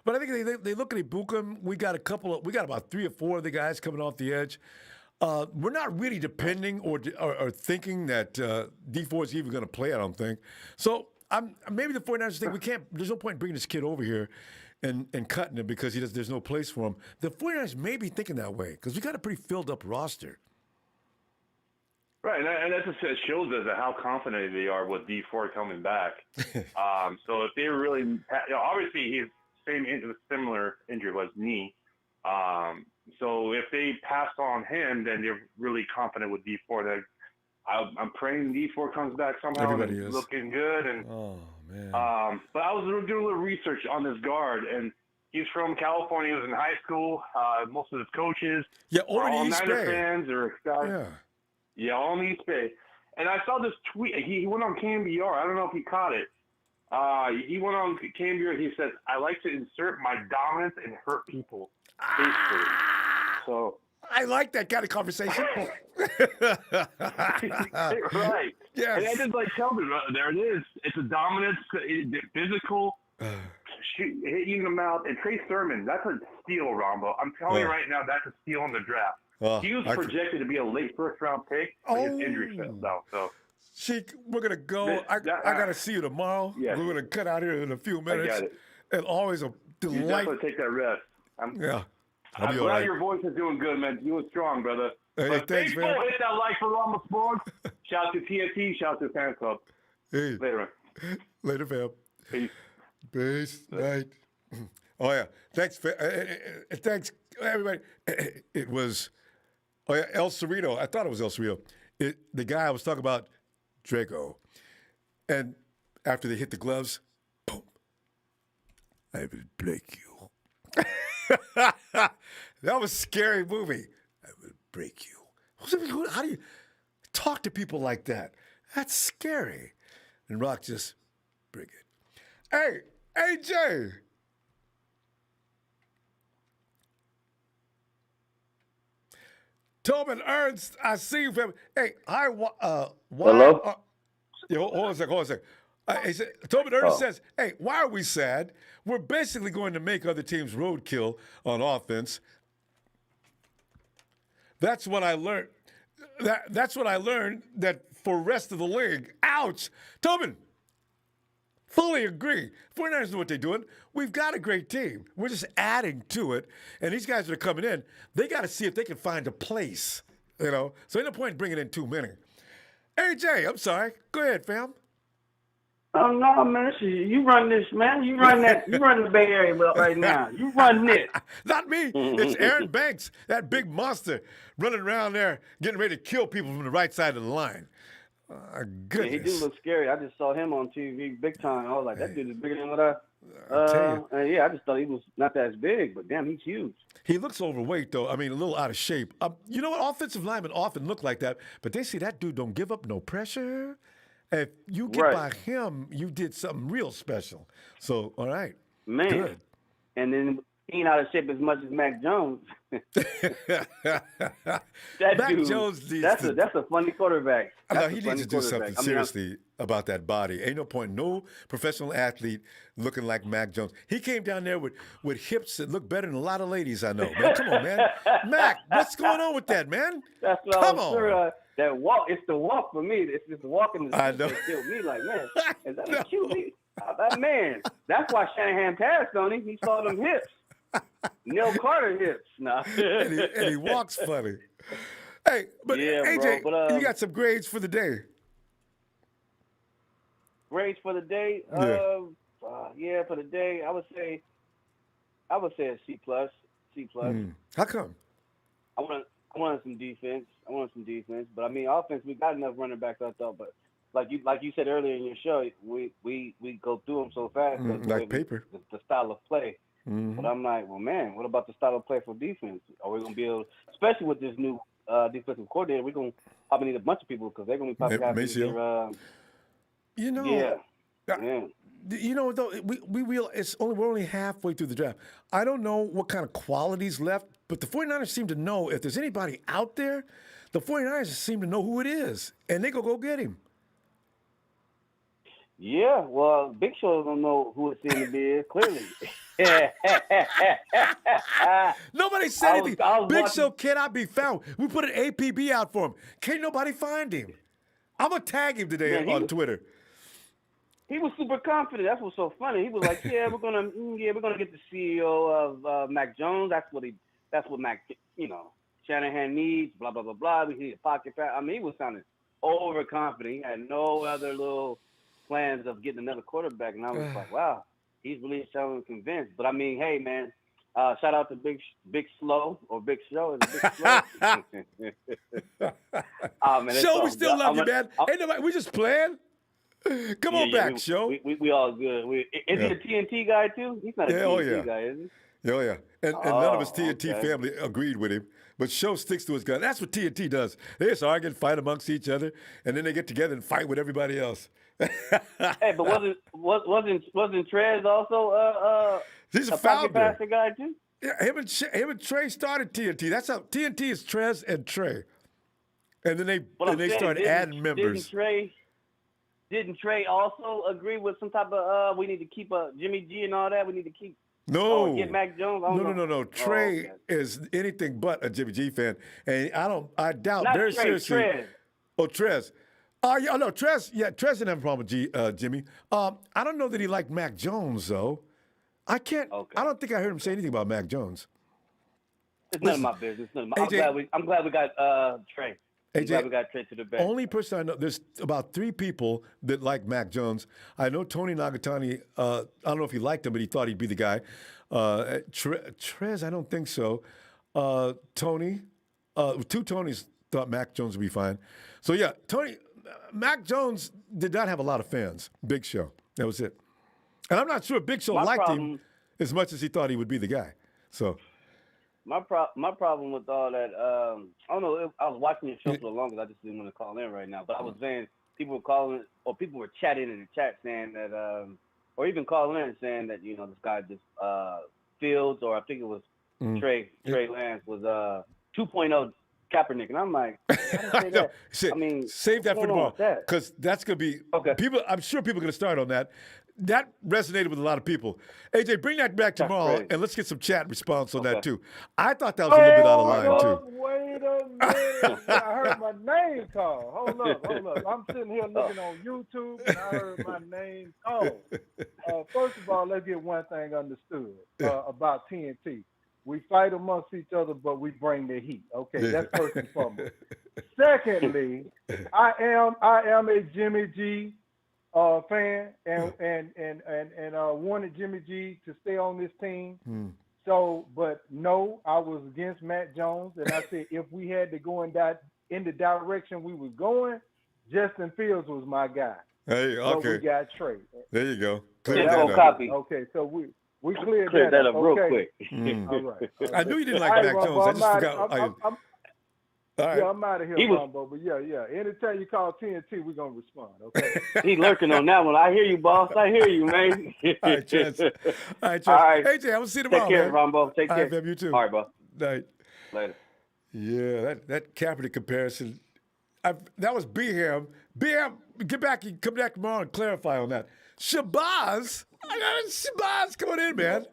But I think they look at Ibukum. We got about 3 or 4 of the guys coming off the edge. We're not really depending or thinking that D4 is even going to play, I don't think. So maybe the 49ers think there's no point in bringing this kid over here and cutting him because there's no place for him. The 49ers may be thinking that way because we got a pretty filled up roster. Right, and that just shows us how confident they are with D4 coming back. So if they really, obviously he's similar injury was knee. So if they pass on him, then they're really confident with D4. That I'm praying D4 comes back somehow Everybody and is looking good. And oh man. But I was doing a little research on this guard, and he's from California. He was in high school. Most of his coaches are all Niner fans or guys. Yeah, all in the East Bay. And I saw this tweet. He went on KMBR. I don't know if he caught it. He went on KMBR. He says, "I like to insert my dominance and hurt people." So I like that kind of conversation. Right. Yes. And I just tell them, there it is. It's a dominance, physical, hitting you in the mouth. And Trey Sermon, that's a steal, Ronbo. I'm telling you right now, that's a steal in the draft. He was projected to be a late first-round pick, but his injury fell out. So, Sheik, we're going to go. I got to see you tomorrow. Yes. We're going to cut out here in a few minutes. I got it. And always a delight. You definitely take that rest. I'm glad your voice is doing good, man. You were strong, brother. Hey, thanks, man. Hit that like for Ronbo Sports. Shout out to TNT. Shout out to the fan club. Hey. Later, man. Later, fam. Peace. Night. Oh, yeah. Thanks, thanks, everybody. It was... Oh, yeah, El Cerrito. I thought it was El Cerrito. The guy I was talking about, Draco. And after they hit the gloves, boom. I will break you. That was a scary movie. I will break you. How do you talk to people like that? That's scary. And Rock just break it. Hey, AJ. Tobin Ernst, I see you, fam. Hey, hi, Hello? Hold on a second. Tobin Ernst says, hey, why are we sad? We're basically going to make other teams roadkill on offense. That's what I learned. That's what I learned that for rest of the league. Ouch. Tobin, fully agree. 49ers know what they're doing. We've got a great team. We're just adding to it. And these guys that are coming in, they got to see if they can find a place, So ain't no point in bringing in too many. AJ, I'm sorry. Go ahead, fam. Oh, no, man. You run this, man. You run the Bay Area right now. You run this. Not me. It's Aaron Banks, that big monster, running around there getting ready to kill people from the right side of the line. Goodness. Yeah, he do look scary. I just saw him on TV big time. I was like, that dude is bigger than what I yeah, I just thought he was not that big, but damn, he's huge. He looks overweight, though. I mean, a little out of shape. You know what? Offensive linemen often look like that, but they see that dude don't give up no pressure. If you get by him, you did something real special. So, all right. Man. Good. And then he ain't out of shape as much as Mac Jones. Mac Jones needs that's a funny quarterback. He needs to do something seriously. about that body. Ain't no point. No professional athlete looking like Mac Jones. He came down there with hips that look better than a lot of ladies I know. Man, come on, man. Mac, what's going on with that, man? That's what Come I was on. sure. That walk, it's the walk for me. It's just walking I the know. that killed me. Like, man, is that a cute? That man. That's why Shanahan passed on him. He saw them hips. Neil Carter hips. Nah. and he walks funny. Hey, but yeah, AJ, bro, you got some grades for the day. Grades for the day? Yeah. For the day, I would say a C plus. C plus. How come? I wanted some defense. But I mean, offense, we got enough running backs, I thought. But like you said earlier in your show, we go through them so fast. Like paper. The style of play. Mm-hmm. But I'm like, well, man, what about the style of play for defense? Are we gonna be able, especially with this new defensive coordinator, we're gonna probably need a bunch of people because they're gonna be probably having their, You know, yeah. You know, though, we're only halfway through the draft. I don't know what kind of qualities left, but the 49ers seem to know if there's anybody out there, the 49ers seem to know who it is, and they go get him. Yeah, well, Big Show don't know who it seems to be, clearly. Nobody said anything. Big Show cannot be found. We put an APB out for him. Can't nobody find him. I'm going to tag him today on Twitter. He was super confident. That's what's so funny. He was like, "Yeah, we're gonna get the CEO of Mac Jones. That's what Mac, Shanahan needs. Blah blah blah blah. We need a pocket pass." I mean, he was sounding overconfident. He had no other little plans of getting another quarterback, and I was like, "Wow, he's really sounding convinced." But I mean, hey, man, shout out to Big Slow or Big Show. Is it Big Slow? Man, Show, we still love you, man. Ain't nobody. We just playing. Come on back, Show. We all good. Is he a TNT guy too? He's not a TNT guy, is he? Oh, yeah. And none of his TNT family agreed with him. But Show sticks to his gun. That's what TNT does. They just argue and fight amongst each other, and then they get together and fight with everybody else. Hey, but wasn't Trez also he's a pocket passer guy too? Yeah, him and Trey started TNT. That's how TNT is Trez and Trey. And then they started adding members. Didn't Trey also agree with some type of we need to keep Jimmy G and all that? We need to keep get Mac Jones. No. Trey is anything but a Jimmy G fan, and I doubt Not very Trey, seriously. Trez. Oh, Trez. Yeah, no, Trez. Yeah, Trez didn't have a problem with Jimmy. I don't know that he liked Mac Jones though. I can't. I don't think I heard him say anything about Mac Jones. It's none of my business. I'm glad we got Trey. AJ, we got Trey to the bench. Only person I know, there's about 3 people that like Mac Jones. I know Tony Nagatani, I don't know if he liked him, but he thought he'd be the guy. Trez, I don't think so. Tony, 2 Tonys thought Mac Jones would be fine. So yeah, Mac Jones did not have a lot of fans. Big Show, that was it. And I'm not sure Big Show liked him as much as he thought he would be the guy. So. My problem with all that, I don't know. I was watching your show for the longest. I just didn't want to call in right now. But I was saying people were calling, or people were chatting in the chat saying that, or even calling in saying that this guy just Fields, or I think it was Trey Lance was 2.0 Kaepernick, and I'm like, how did I say that? I mean, save that for tomorrow because that's gonna be people. I'm sure people are gonna start on that. That resonated with a lot of people. AJ, bring that back tomorrow, and let's get some chat response on that, too. I thought that was a little bit out of line, too. Wait a minute. I heard my name called. Hold up. I'm sitting here looking on YouTube, and I heard my name called. First of all, let's get one thing understood about TNT. We fight amongst each other, but we bring the heat. Okay, that's first and foremost. Secondly, I am a Jimmy G fan and wanted Jimmy G to stay on this team. So, but no, I was against Matt Jones, and I said if we had to go in the direction we was going, Justin Fields was my guy. Hey, okay. So we got Trey. There you go. Clear that up. Okay, so we cleared that up real quick. All right. I knew you didn't like Mac Jones. I just forgot. I'm out of here, Ronbo, but yeah. Anytime you call TNT, we're going to respond, okay? He lurking on that one. I hear you, boss. I hear you, man. All right, Chance. All right. AJ, I will see you tomorrow, Take care, man. Ronbo. Take care. All right, you too. All right, boss. Night. Later. Yeah, that Kaepernick comparison, That was Beham. Beham, come back tomorrow and clarify on that. Shabazz? I got Shabazz coming in, man.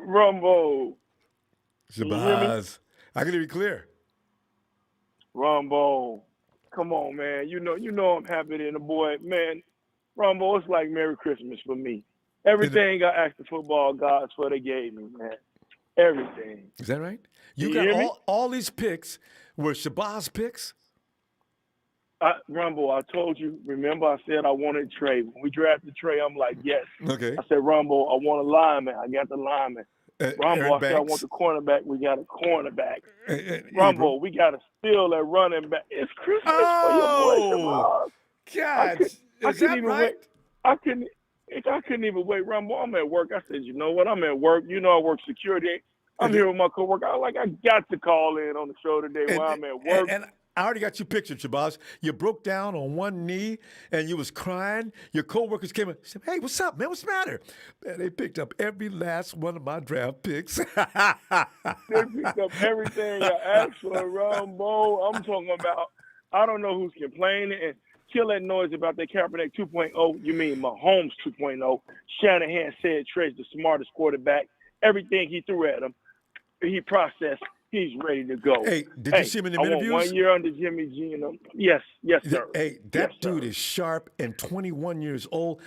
Ronbo. Shabazz. I can hear you clear. Ronbo. Come on, man. You know I'm happy in the boy. Man, Ronbo, it's like Merry Christmas for me. Everything I asked the football gods for, they gave me, man. Everything. Is that right? You got hear me? all these picks were Shabazz picks? Rumble, I told you, remember I said I wanted Trey. When we drafted Trey, I'm like, yes. Okay. I said, Rumble, I want a lineman. I got the lineman. Rumble, I said I want the cornerback. We got a cornerback. Rumble, we got to steal that running back. It's Christmas for your boy, God, is that right? Wait. I couldn't even wait. Rumble, I'm at work. I said, you know what? I'm at work. You know I work security. I'm here with my coworker. I got to call in on the show today while I'm at work. And I already got you pictured, Shabazz. You broke down on one knee and you was crying. Your coworkers came and said, hey, what's up, man? What's the matter? Man, they picked up every last one of my draft picks. They picked up everything I asked for, Ronbo. I'm talking about, I don't know who's complaining. And kill that noise about that Kaepernick 2.0. You mean Mahomes 2.0. Shanahan said Trey's the smartest quarterback. Everything he threw at him, he processed. He's ready to go. Hey, did you see him in the interviews? I want 1 year under Jimmy G. Yes, sir. Hey, that dude is sharp and 21 years old.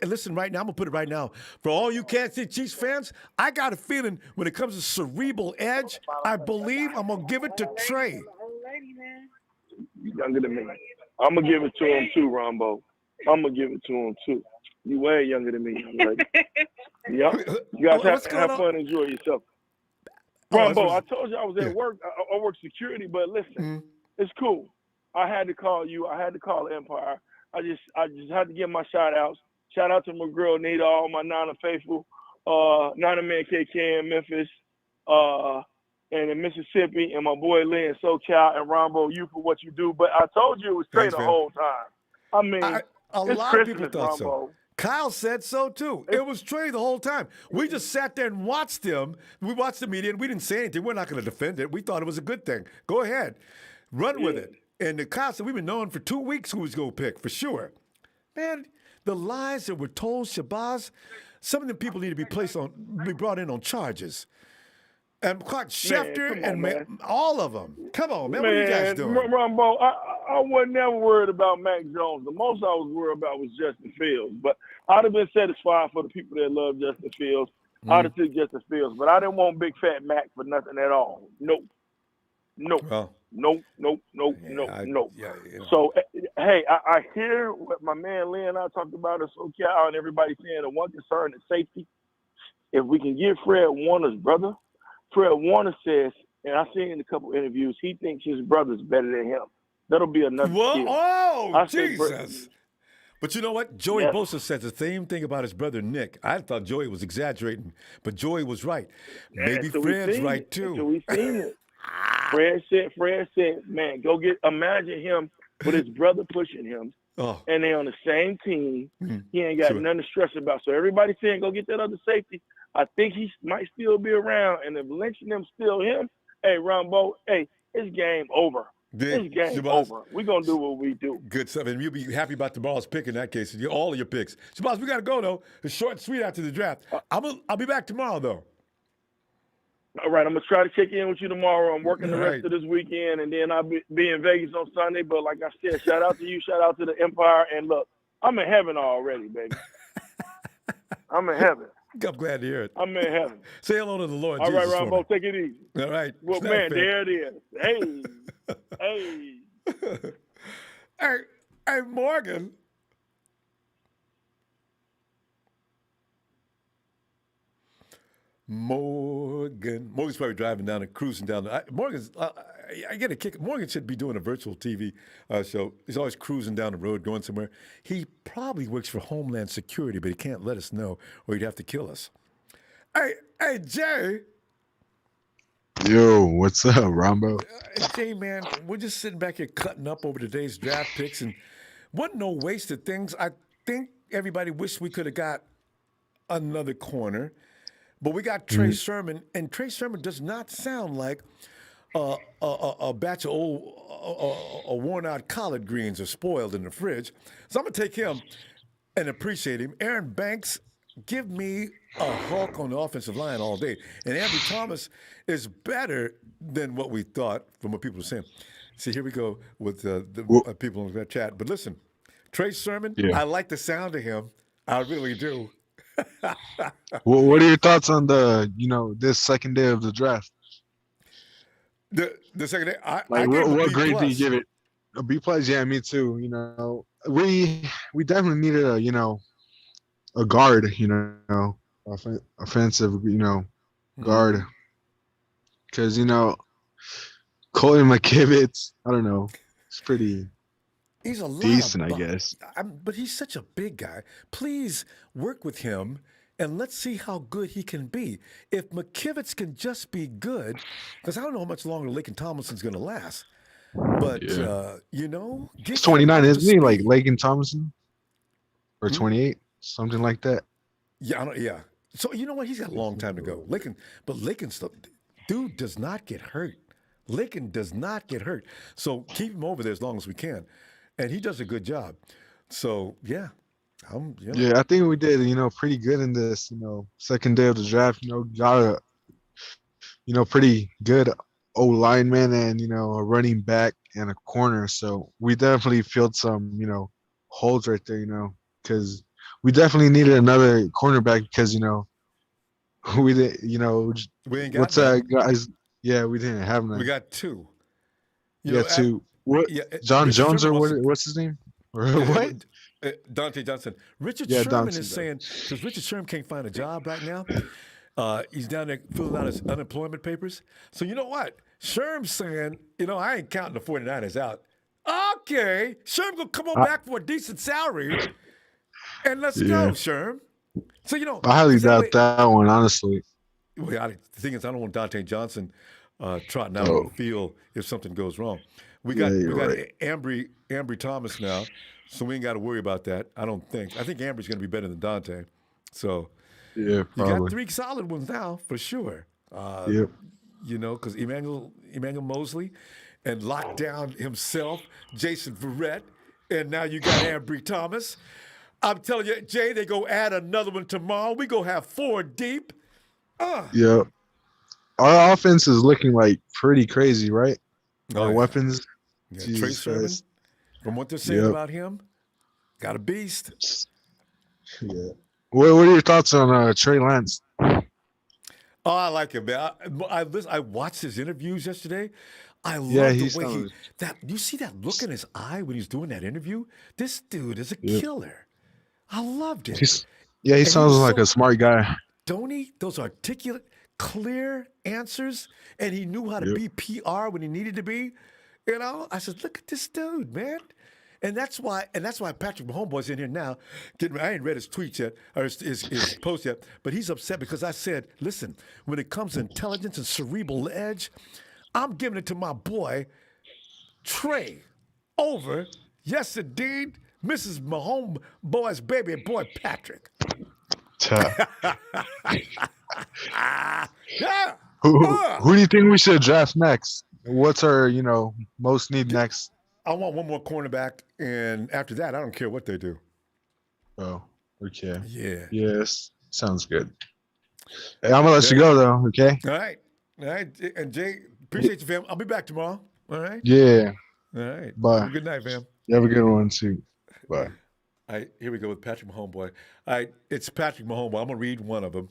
Listen, right now, I'm going to put it right now. For all you Kansas City Chiefs fans, I got a feeling when it comes to cerebral edge, I believe I'm going to give it to Trey. He's younger than me. I'm going to give it to him too, Ronbo. I'm going to give it to him too. You way younger than me. Yeah. You guys have fun and enjoy yourself. Ronbo, I told you I was at work. I work security, but listen, it's cool. I had to call you. I had to call Empire. I just had to give my shout outs. Shout out to my girl Nita, all my Nana faithful, Nana Man KK in Memphis, and in Mississippi, and my boy Lee in SoCal, and Ronbo, you for what you do. But I told you it was Trey the whole time. I mean, a it's lot Christmas, of people thought Ronbo. so. Kyle said so, too. It was Trey the whole time. We just sat there and watched him. We watched the media, and we didn't say anything. We're not going to defend it. We thought it was a good thing. Go ahead. Run with it. And Kyle said, we've been knowing for 2 weeks who was going to pick, for sure. Man, the lies that were told, Shabazz, some of them people need to be brought in on charges. And Clark Schefter all of them. Come on, man. What are you guys doing? Ronbo, I was never worried about Mac Jones. The most I was worried about was Justin Fields. But I'd have been satisfied for the people that love Justin Fields. I'd have took Justin Fields. But I didn't want Big Fat Mac for nothing at all. Nope. Well, nope. So, hey, I hear what my man Lee and I talked about in SoCal and everybody saying the one concern is safety. If we can get Fred Warner's brother, Fred Warner says, and I've seen in a couple interviews, he thinks his brother's better than him. That'll be another skill. Oh, Jesus. But you know what? Joey Bosa said the same thing about his brother Nick. I thought Joey was exaggerating, but Joey was right. Maybe Fred's right, too. So we've seen it. Fred said, man, imagine him with his brother pushing him. Oh. And they on the same team. He ain't got nothing to stress about. So everybody saying, go get that other safety. I think he might still be around. And if Lynch and them steal him, hey, Ronbo, it's game over. It's game over. We're going to do what we do. Good stuff. And you'll be happy about tomorrow's pick in that case. All of your picks. Shabazz, we got to go, though. It's short and sweet after the draft. I'll be back tomorrow, though. All right, I'm going to try to check in with you tomorrow. I'm working the rest of this weekend, and then I'll be in Vegas on Sunday. But like I said, shout out to you, shout out to the Empire. And look, I'm in heaven already, baby. I'm in heaven. I'm glad to hear it. I'm in heaven. Say hello to the Lord. All Jesus right, Ronbo, take it easy. All right. Well, man, there it is. Hey. Hey, Morgan. Morgan's probably driving down and cruising down. I get a kick. Morgan should be doing a virtual TV show. He's always cruising down the road, going somewhere. He probably works for Homeland Security, but he can't let us know, or he'd have to kill us. Hey, Jay. Yo, what's up, Ronbo? Jay, man, we're just sitting back here cutting up over today's draft picks, and wasn't no wasted things. I think everybody wished we could have got another corner. But we got Trey Sermon, and Trey Sermon does not sound like a batch of old, worn-out collard greens are spoiled in the fridge. So I'm going to take him and appreciate him. Aaron Banks, give me a Hulk on the offensive line all day. And Ambry Thomas is better than what we thought from what people are saying. See, here we go with the people in the chat. But listen, Trey Sermon, I like the sound of him. I really do. Well, what are your thoughts on this second day of the draft? The second day, I Like, gave him a what B grade do you plus. give it? A B plus? Yeah, me too. We definitely needed a guard. Offensive. Guard. Because Colton McKivitz, I don't know, it's pretty He's a lot decent, of I guess. but he's such a big guy. Please work with him, and let's see how good he can be. If McKivitz can just be good, because I don't know how much longer Lakin Tomlinson's going to last. But, He's 29, isn't he? Like Lakin Thompson? Or 28, something like that. Yeah. So, you know what? He's got a long time to go. Lakin's dude does not get hurt. Lakin does not get hurt. So keep him over there as long as we can. And he does a good job. So, yeah. Yeah, I think we did, pretty good in this, second day of the draft. Got a, pretty good O-lineman and, a running back and a corner. So we definitely filled some, holes right there, because we definitely needed another cornerback because, we did, we ain't got what's that, guys? Yeah, we didn't have none. We got two. Two. What? John Richard Jones Sherman or what's his name? Or what? Dante Johnson. Richard Yeah, Sherman Dante is saying, because Richard Sherman can't find a job right now, he's down there filling out his unemployment papers. So you know what? Sherm's saying, I ain't counting the 49ers out. Okay, Sherm gonna come on back for a decent salary, and let's go, Sherm. So I highly doubt that one, honestly. Well, the thing is, I don't want Dante Johnson trotting out on the field if something goes wrong. We got right. Ambry Thomas now, so we ain't got to worry about that. I don't think. I think Ambry's going to be better than Dante. So yeah, probably. You got three solid ones now for sure. Yep. Because Emmanuel Mosley and lockdown himself, Jason Verrett, and now you got Ambry Thomas. I'm telling you, Jay, they go add another one tomorrow. We go have 4 deep. Yep. Our offense is looking like pretty crazy, right? Our weapons. Trey Sermon, from what they're saying about him, got a beast. Yeah. What are your thoughts on Trey Lance? Oh, I like him, man. I watched his interviews yesterday. I love the way you see that look in his eye when he's doing that interview? This dude is a killer. I loved it. He sounds like a smart guy. Don't he? Those articulate, clear answers, and he knew how to be PR when he needed to be. I said, look at this dude, man. And that's why Patrick Mahomes in here now. I ain't read his tweets yet, or his post yet, but he's upset because I said, listen, when it comes to intelligence and cerebral edge, I'm giving it to my boy, Trey, over, yes indeed, Mrs. Mahomes boy's baby boy, Patrick. Yeah. Who do you think we should draft next? What's our, most need next? I want one more cornerback, and after that, I don't care what they do. Oh, okay. Yeah. Yes, sounds good. Hey, I'm gonna let you go though. Okay. All right. And Jay, appreciate you, fam. I'll be back tomorrow. All right. Yeah. All right. Bye. Have a good night, fam. You have a good one too. Bye. All right. Here we go with Patrick Mahomes, boy. All right. It's Patrick Mahomes. I'm gonna read one of them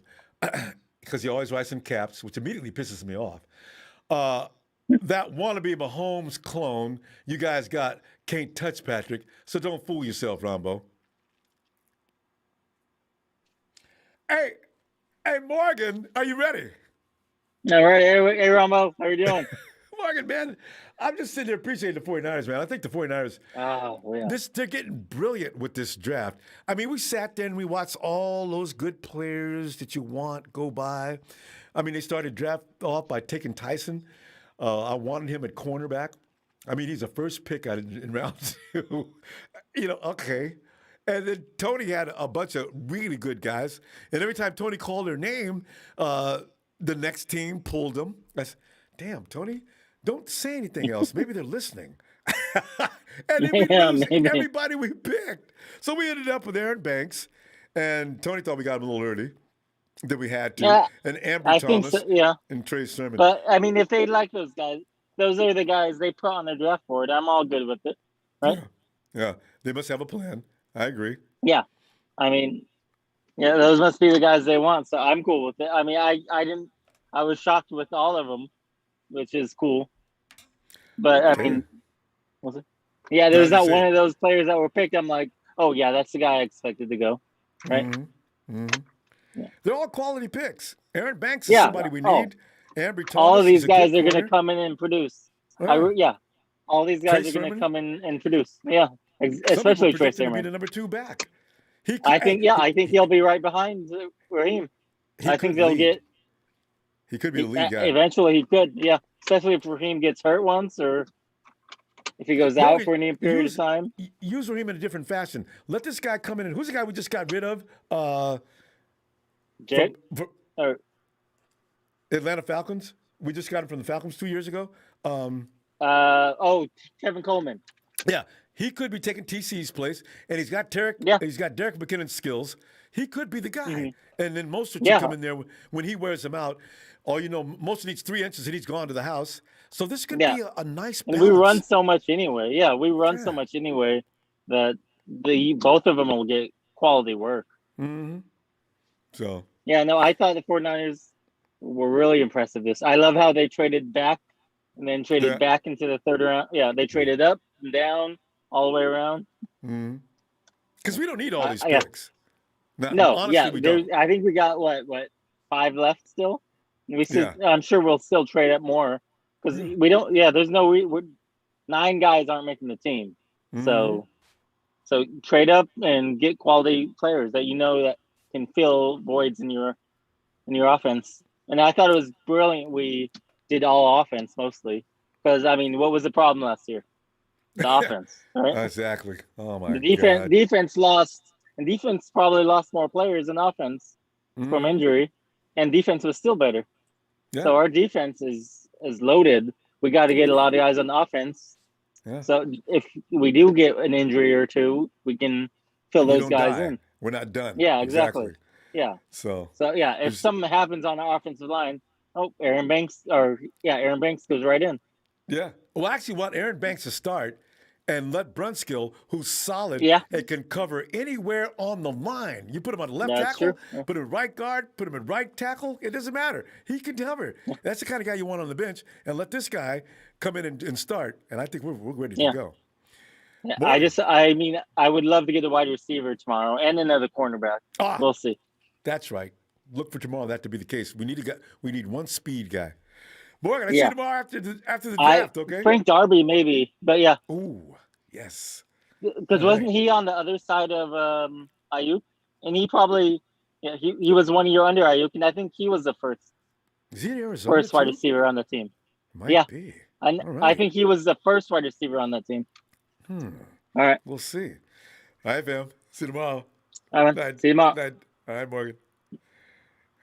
because he always writes in caps, which immediately pisses me off. That wannabe Mahomes clone you guys can't touch Patrick, so don't fool yourself, Ronbo. Hey, Morgan, are you ready? All right. Hey, Ronbo, how you doing? Morgan, man, I'm just sitting there appreciating the 49ers, man. I think the 49ers, they're getting brilliant with this draft. I mean, we sat there and we watched all those good players that you want go by. I mean, they started draft off by taking Tyson. I wanted him at cornerback. I mean, he's a first pick in round 2. Okay. And then Tony had a bunch of really good guys. And every time Tony called their name, the next team pulled them. I said, damn, Tony, Don't say anything else. Maybe they're listening. And then we lose everybody we picked. So we ended up with Aaron Banks, and Tony thought we got him a little early. That we had to. Yeah, And Ambry I think Thomas so, yeah. and Trey Sermon. But I mean, if they like those guys, those are the guys they put on the draft board. I'm all good with it, right? Yeah, they must have a plan. I agree. Yeah, I mean, yeah, those must be the guys they want. So I'm cool with it. I mean, I was shocked with all of them, which is cool. But I mean, was it? Yeah, there's not one of those players that were picked. I'm like, oh yeah, that's the guy I expected to go, right? Yeah. They're all quality picks. Aaron Banks is somebody we need. Ambry Thomas. All of these guys are going to come in and produce. Yeah. All these guys are going to come in and produce. Yeah, especially Trey Sermon. Be the number 2 back. I think he'll be right behind Raheem. I think they'll get. He could be the lead guy. Eventually, he could. Yeah, especially if Raheem gets hurt once, or if he goes out for any period of time. Use Raheem in a different fashion. Let this guy come in. And who's the guy we just got rid of? Jake? Atlanta Falcons. We just got him from the Falcons 2 years ago. Kevin Coleman. Yeah, he could be taking TC's place, and he's got Derek McKinnon's skills. He could be the guy. And then Mostert should come in there when he wears them out. Mostert needs 3 inches, and he's gone to the house. So this could be a nice balance. And we run so much anyway. Yeah, we run so much anyway that both of them will get quality work. Mm-hmm. So. Yeah, no, I thought the 49ers were really impressive. I love how they traded back and then traded back into the third round. Yeah, they traded up and down all the way around. Because we don't need all these picks. We don't. I think we got what 5 left still. I'm sure we'll still trade up more because we don't. Yeah, there's no. 9 guys aren't making the team, so trade up and get quality players that that can fill voids in your offense. And I thought it was brilliant. We did all offense mostly because what was the problem last year? The offense, right? Exactly. Oh my God. Defense lost, and defense probably lost more players than offense from injury, and defense was still better. Yeah. So our defense is loaded. We got to get a lot of guys on offense. Yeah. So if we do get an injury or two, we can fill those guys in. We're not done. Yeah, exactly. Yeah. So yeah, if something happens on our offensive line, Aaron Banks goes right in. Yeah. Well, I actually want Aaron Banks to start and let Brunskill, who's solid and can cover anywhere on the line. You put him on left tackle, put him in right guard, put him in right tackle. It doesn't matter. He can cover. That's the kind of guy you want on the bench. And let this guy come in and start. And I think we're ready to go. Yeah, I would love to get a wide receiver tomorrow and another cornerback. We'll see. That's right. Look for tomorrow that to be the case. We need one speed guy. Morgan, I see you tomorrow after the draft, okay? Frank Darby maybe, but yeah. Ooh, yes. Because wasn't he on the other side of Ayuk? And he probably he was 1 year under Ayuk, and I think he was the first. Is he in Arizona first wide receiver on the team. Might be. I think he was the first wide receiver on that team. All right. We'll see. All right, fam. See you tomorrow. All right. See you tomorrow. All right, Morgan.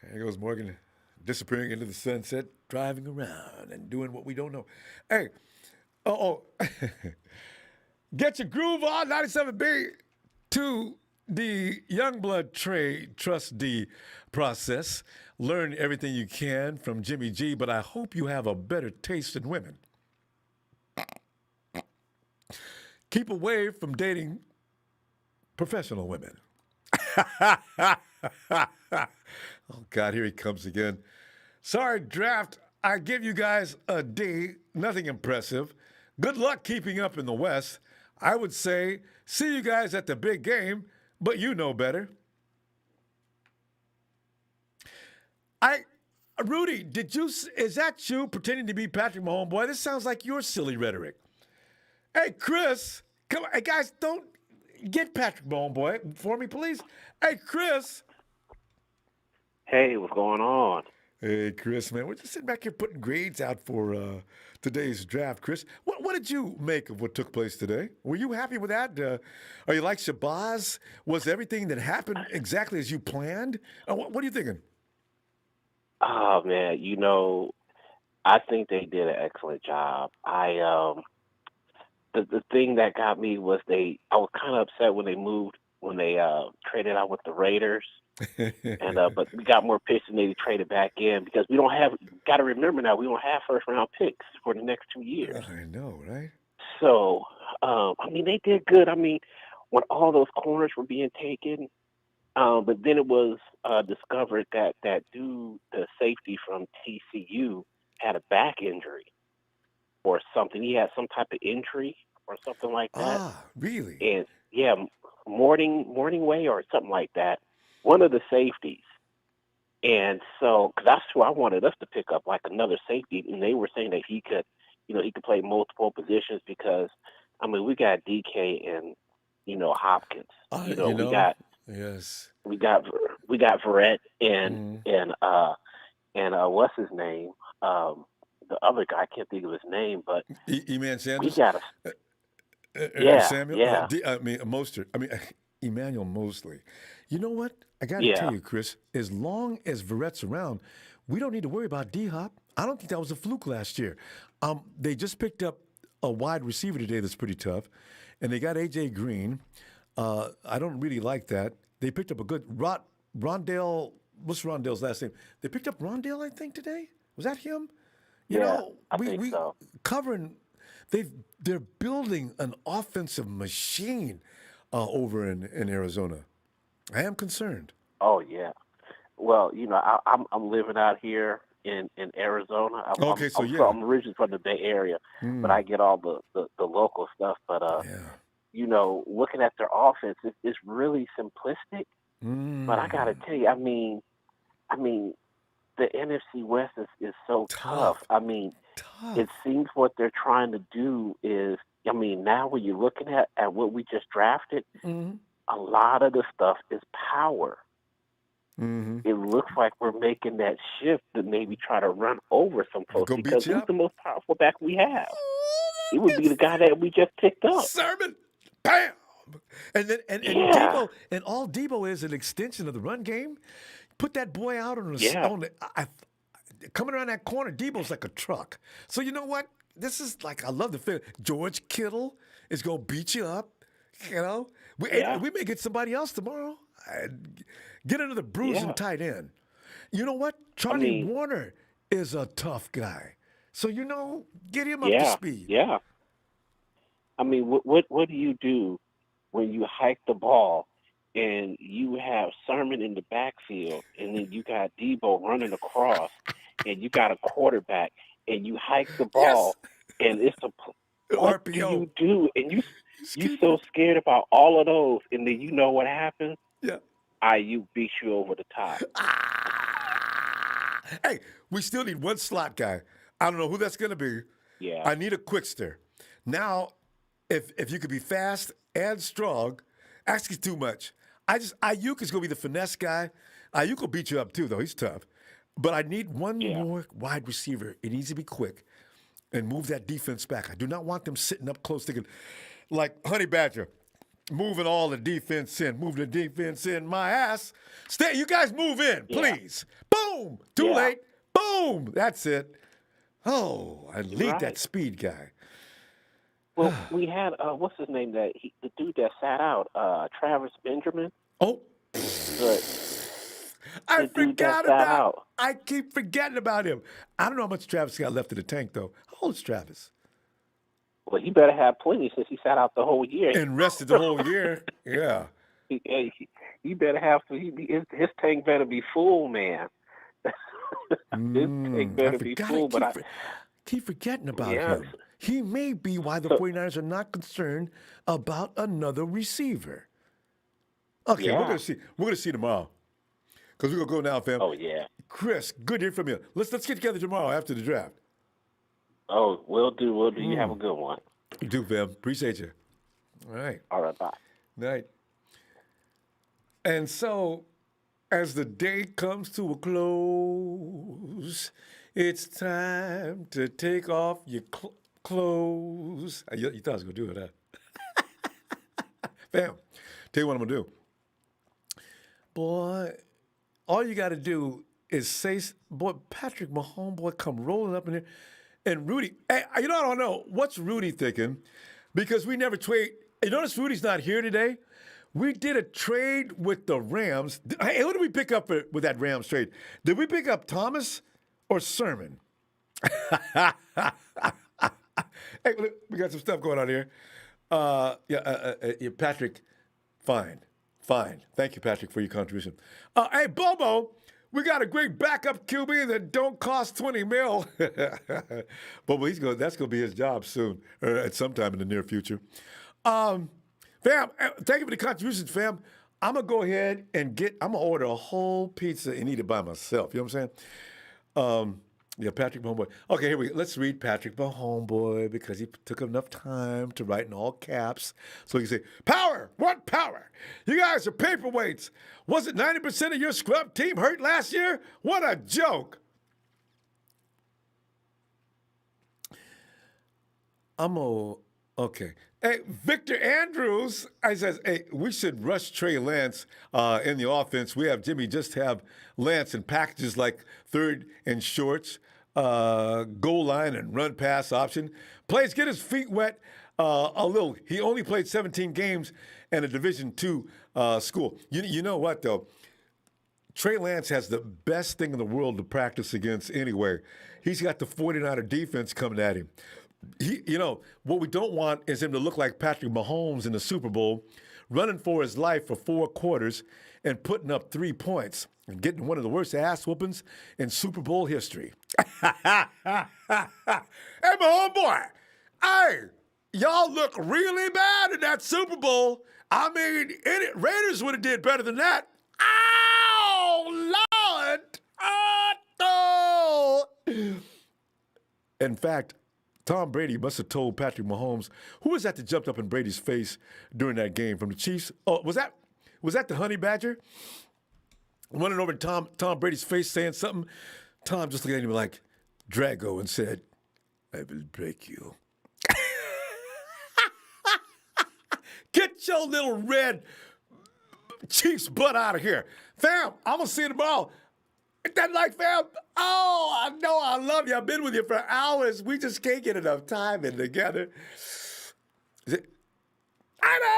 There goes Morgan disappearing into the sunset, driving around and doing what we don't know. Hey, get your groove on, 97B, to the Youngblood Trade Trust D process. Learn everything you can from Jimmy G, but I hope you have a better taste in women. Keep away from dating professional women. Oh, God, here he comes again. Sorry, draft. I give you guys a D. Nothing impressive. Good luck keeping up in the West. I would say see you guys at the big game, but you know better. Rudy, is that you pretending to be Patrick Mahomes? Boy, this sounds like your silly rhetoric. Hey, Chris, come on. Hey, guys, don't get Patrick Mahomes, boy, for me, please. Hey, Chris. Hey, what's going on? Hey, Chris, man. We're just sitting back here putting grades out for today's draft. Chris, what did you make of what took place today? Were you happy with that? Are you like Shabazz? Was everything that happened exactly as you planned? What are you thinking? Oh, man, I think they did an excellent job. The thing that got me was I was kind of upset when they traded out with the Raiders, and but we got more picks than they traded back in because we don't have. Got to remember now, we don't have first round picks for the next 2 years. I know, right? So I mean, they did good. I mean, when all those corners were being taken, but then it was discovered that dude, the safety from TCU, had a back injury or something. He had some type of injury or something like that. Ah, really? And yeah, morning way or something like that. One of the safeties. And so, because that's who I wanted us to pick up, like another safety. And they were saying that he could play multiple positions because, I mean, we got DK and, Hopkins. We got Verrett and what's his name? The other guy, I can't think of his name, but Eman Sanders. We got Samuel. Yeah. Mostert. Emmanuel Mosley. You know what? I got to tell you, Chris. As long as Verrett's around, we don't need to worry about D-Hop. I don't think that was a fluke last year. They just picked up a wide receiver today that's pretty tough, and they got AJ Green. I don't really like that. They picked up a good Rondale. What's Rondale's last name? They picked up Rondale, I think, today. Was that him? I think so. Covering. They're building an offensive machine over in Arizona. I am concerned. Oh yeah. Well, I'm living out here in Arizona. I'm originally from the Bay Area, but I get all the local stuff. But looking at their offense, it's really simplistic. But I gotta tell you, I mean, the NFC West is so tough. I mean, it seems what they're trying to do is, now when you're looking at what we just drafted, a lot of the stuff is power. It looks like we're making that shift to maybe try to run over some folks because who's the most powerful back we have? It would be the guy that we just picked up. Sermon, bam, and Debo, and all Debo is an extension of the run game. Put that boy out on the coming around that corner. Debo's like a truck. So you know what? This is like, I love the feel. George Kittle is gonna beat you up. We may get somebody else tomorrow. Get another bruising tight end. You know what? Charlie Warner is a tough guy. So get him up to speed. Yeah. I mean, what do you do when you hike the ball and you have Sermon in the backfield, and then you got Debo running across, and you got a quarterback, and you hike the ball, and it's what do you do? And you so scared about all of those, and then you know what happens? Yeah. IU beats you over the top. Hey, we still need one slot guy. I don't know who that's going to be. Yeah. I need a quickster. Now, if you could be fast and strong, asking too much. Ayuk is going to be the finesse guy. Ayuk will beat you up too, though. He's tough. But I need one more wide receiver. It needs to be quick and move that defense back. I do not want them sitting up close thinking, like Honey Badger, moving all the defense in. Move the defense in. My ass. Stay. You guys move in, please. Boom. Too late. Boom. That's it. Oh, I need that speed guy. Well, we had what's his name? The dude that sat out, Travis Benjamin. Oh, I forgot about. I keep forgetting about him. I don't know how much Travis got left in the tank though. How old is Travis? Well, he better have plenty since he sat out the whole year and rested the whole year. Yeah, he better have. His tank better be full, man. His tank better be full. But I keep forgetting about him. He may be why the 49ers are not concerned about another receiver. Okay, we're gonna see. We're gonna see tomorrow. Because we're gonna go now, fam. Oh yeah. Chris, good to hear from you. Let's get together tomorrow after the draft. Oh, we'll do. You have a good one. You do, fam. Appreciate you. All right. All right, bye. Night. And so, as the day comes to a close, it's time to take off your clothes. You thought I was going to do it, huh? Fam, tell you what I'm going to do. Boy, all you got to do is say, boy, Patrick Mahomes, boy, come rolling up in there. And Rudy, hey, you know, I don't know. What's Rudy thinking? Because we never trade. You notice Rudy's not here today? We did a trade with the Rams. Hey, who did we pick up with that Rams trade? Did we pick up Thomas or Sermon? Hey, look, we got some stuff going on here. Patrick, fine. Thank you, Patrick, for your contribution. Hey, Bobo, we got a great backup QB that don't cost $20 million. Bobo, that's going to be his job soon, or at some time in the near future. Fam, thank you for the contributions, fam. I'm going to go ahead and I'm going to order a whole pizza and eat it by myself. You know what I'm saying? Patrick Mahomeboy. Okay, here we go. Let's read Patrick Mahomeboy because he took enough time to write in all caps. So he can say, power! What power? You guys are paperweights. Was it 90% of your scrub team hurt last year? What a joke. Okay. Hey, Victor Andrews, I says, hey, we should rush Trey Lance in the offense. We have Jimmy just have Lance in packages like third and shorts, goal line and run pass option. Plays, get his feet wet a little. He only played 17 games in a Division II school. You know what, though? Trey Lance has the best thing in the world to practice against anyway. He's got the 49er defense coming at him. What we don't want is him to look like Patrick Mahomes in the Super Bowl, running for his life for 4 quarters and putting up 3 points and getting one of the worst ass whoopings in Super Bowl history. Hey, my homeboy, hey, y'all look really bad in that Super Bowl. I mean, Raiders would have did better than that. Oh, Lord. Oh, no. In fact, Tom Brady must have told Patrick Mahomes, who was that that jumped up in Brady's face during that game from the Chiefs? Oh, was that the Honey Badger? Running over to Tom Brady's face saying something. Tom just looked at him like Drago and said, I will break you. Get your little red Chiefs butt out of here. Fam, I'm going to see you tomorrow. That like, fam, oh, I know I love you. I've been with you for hours. We just can't get enough time in together. I know.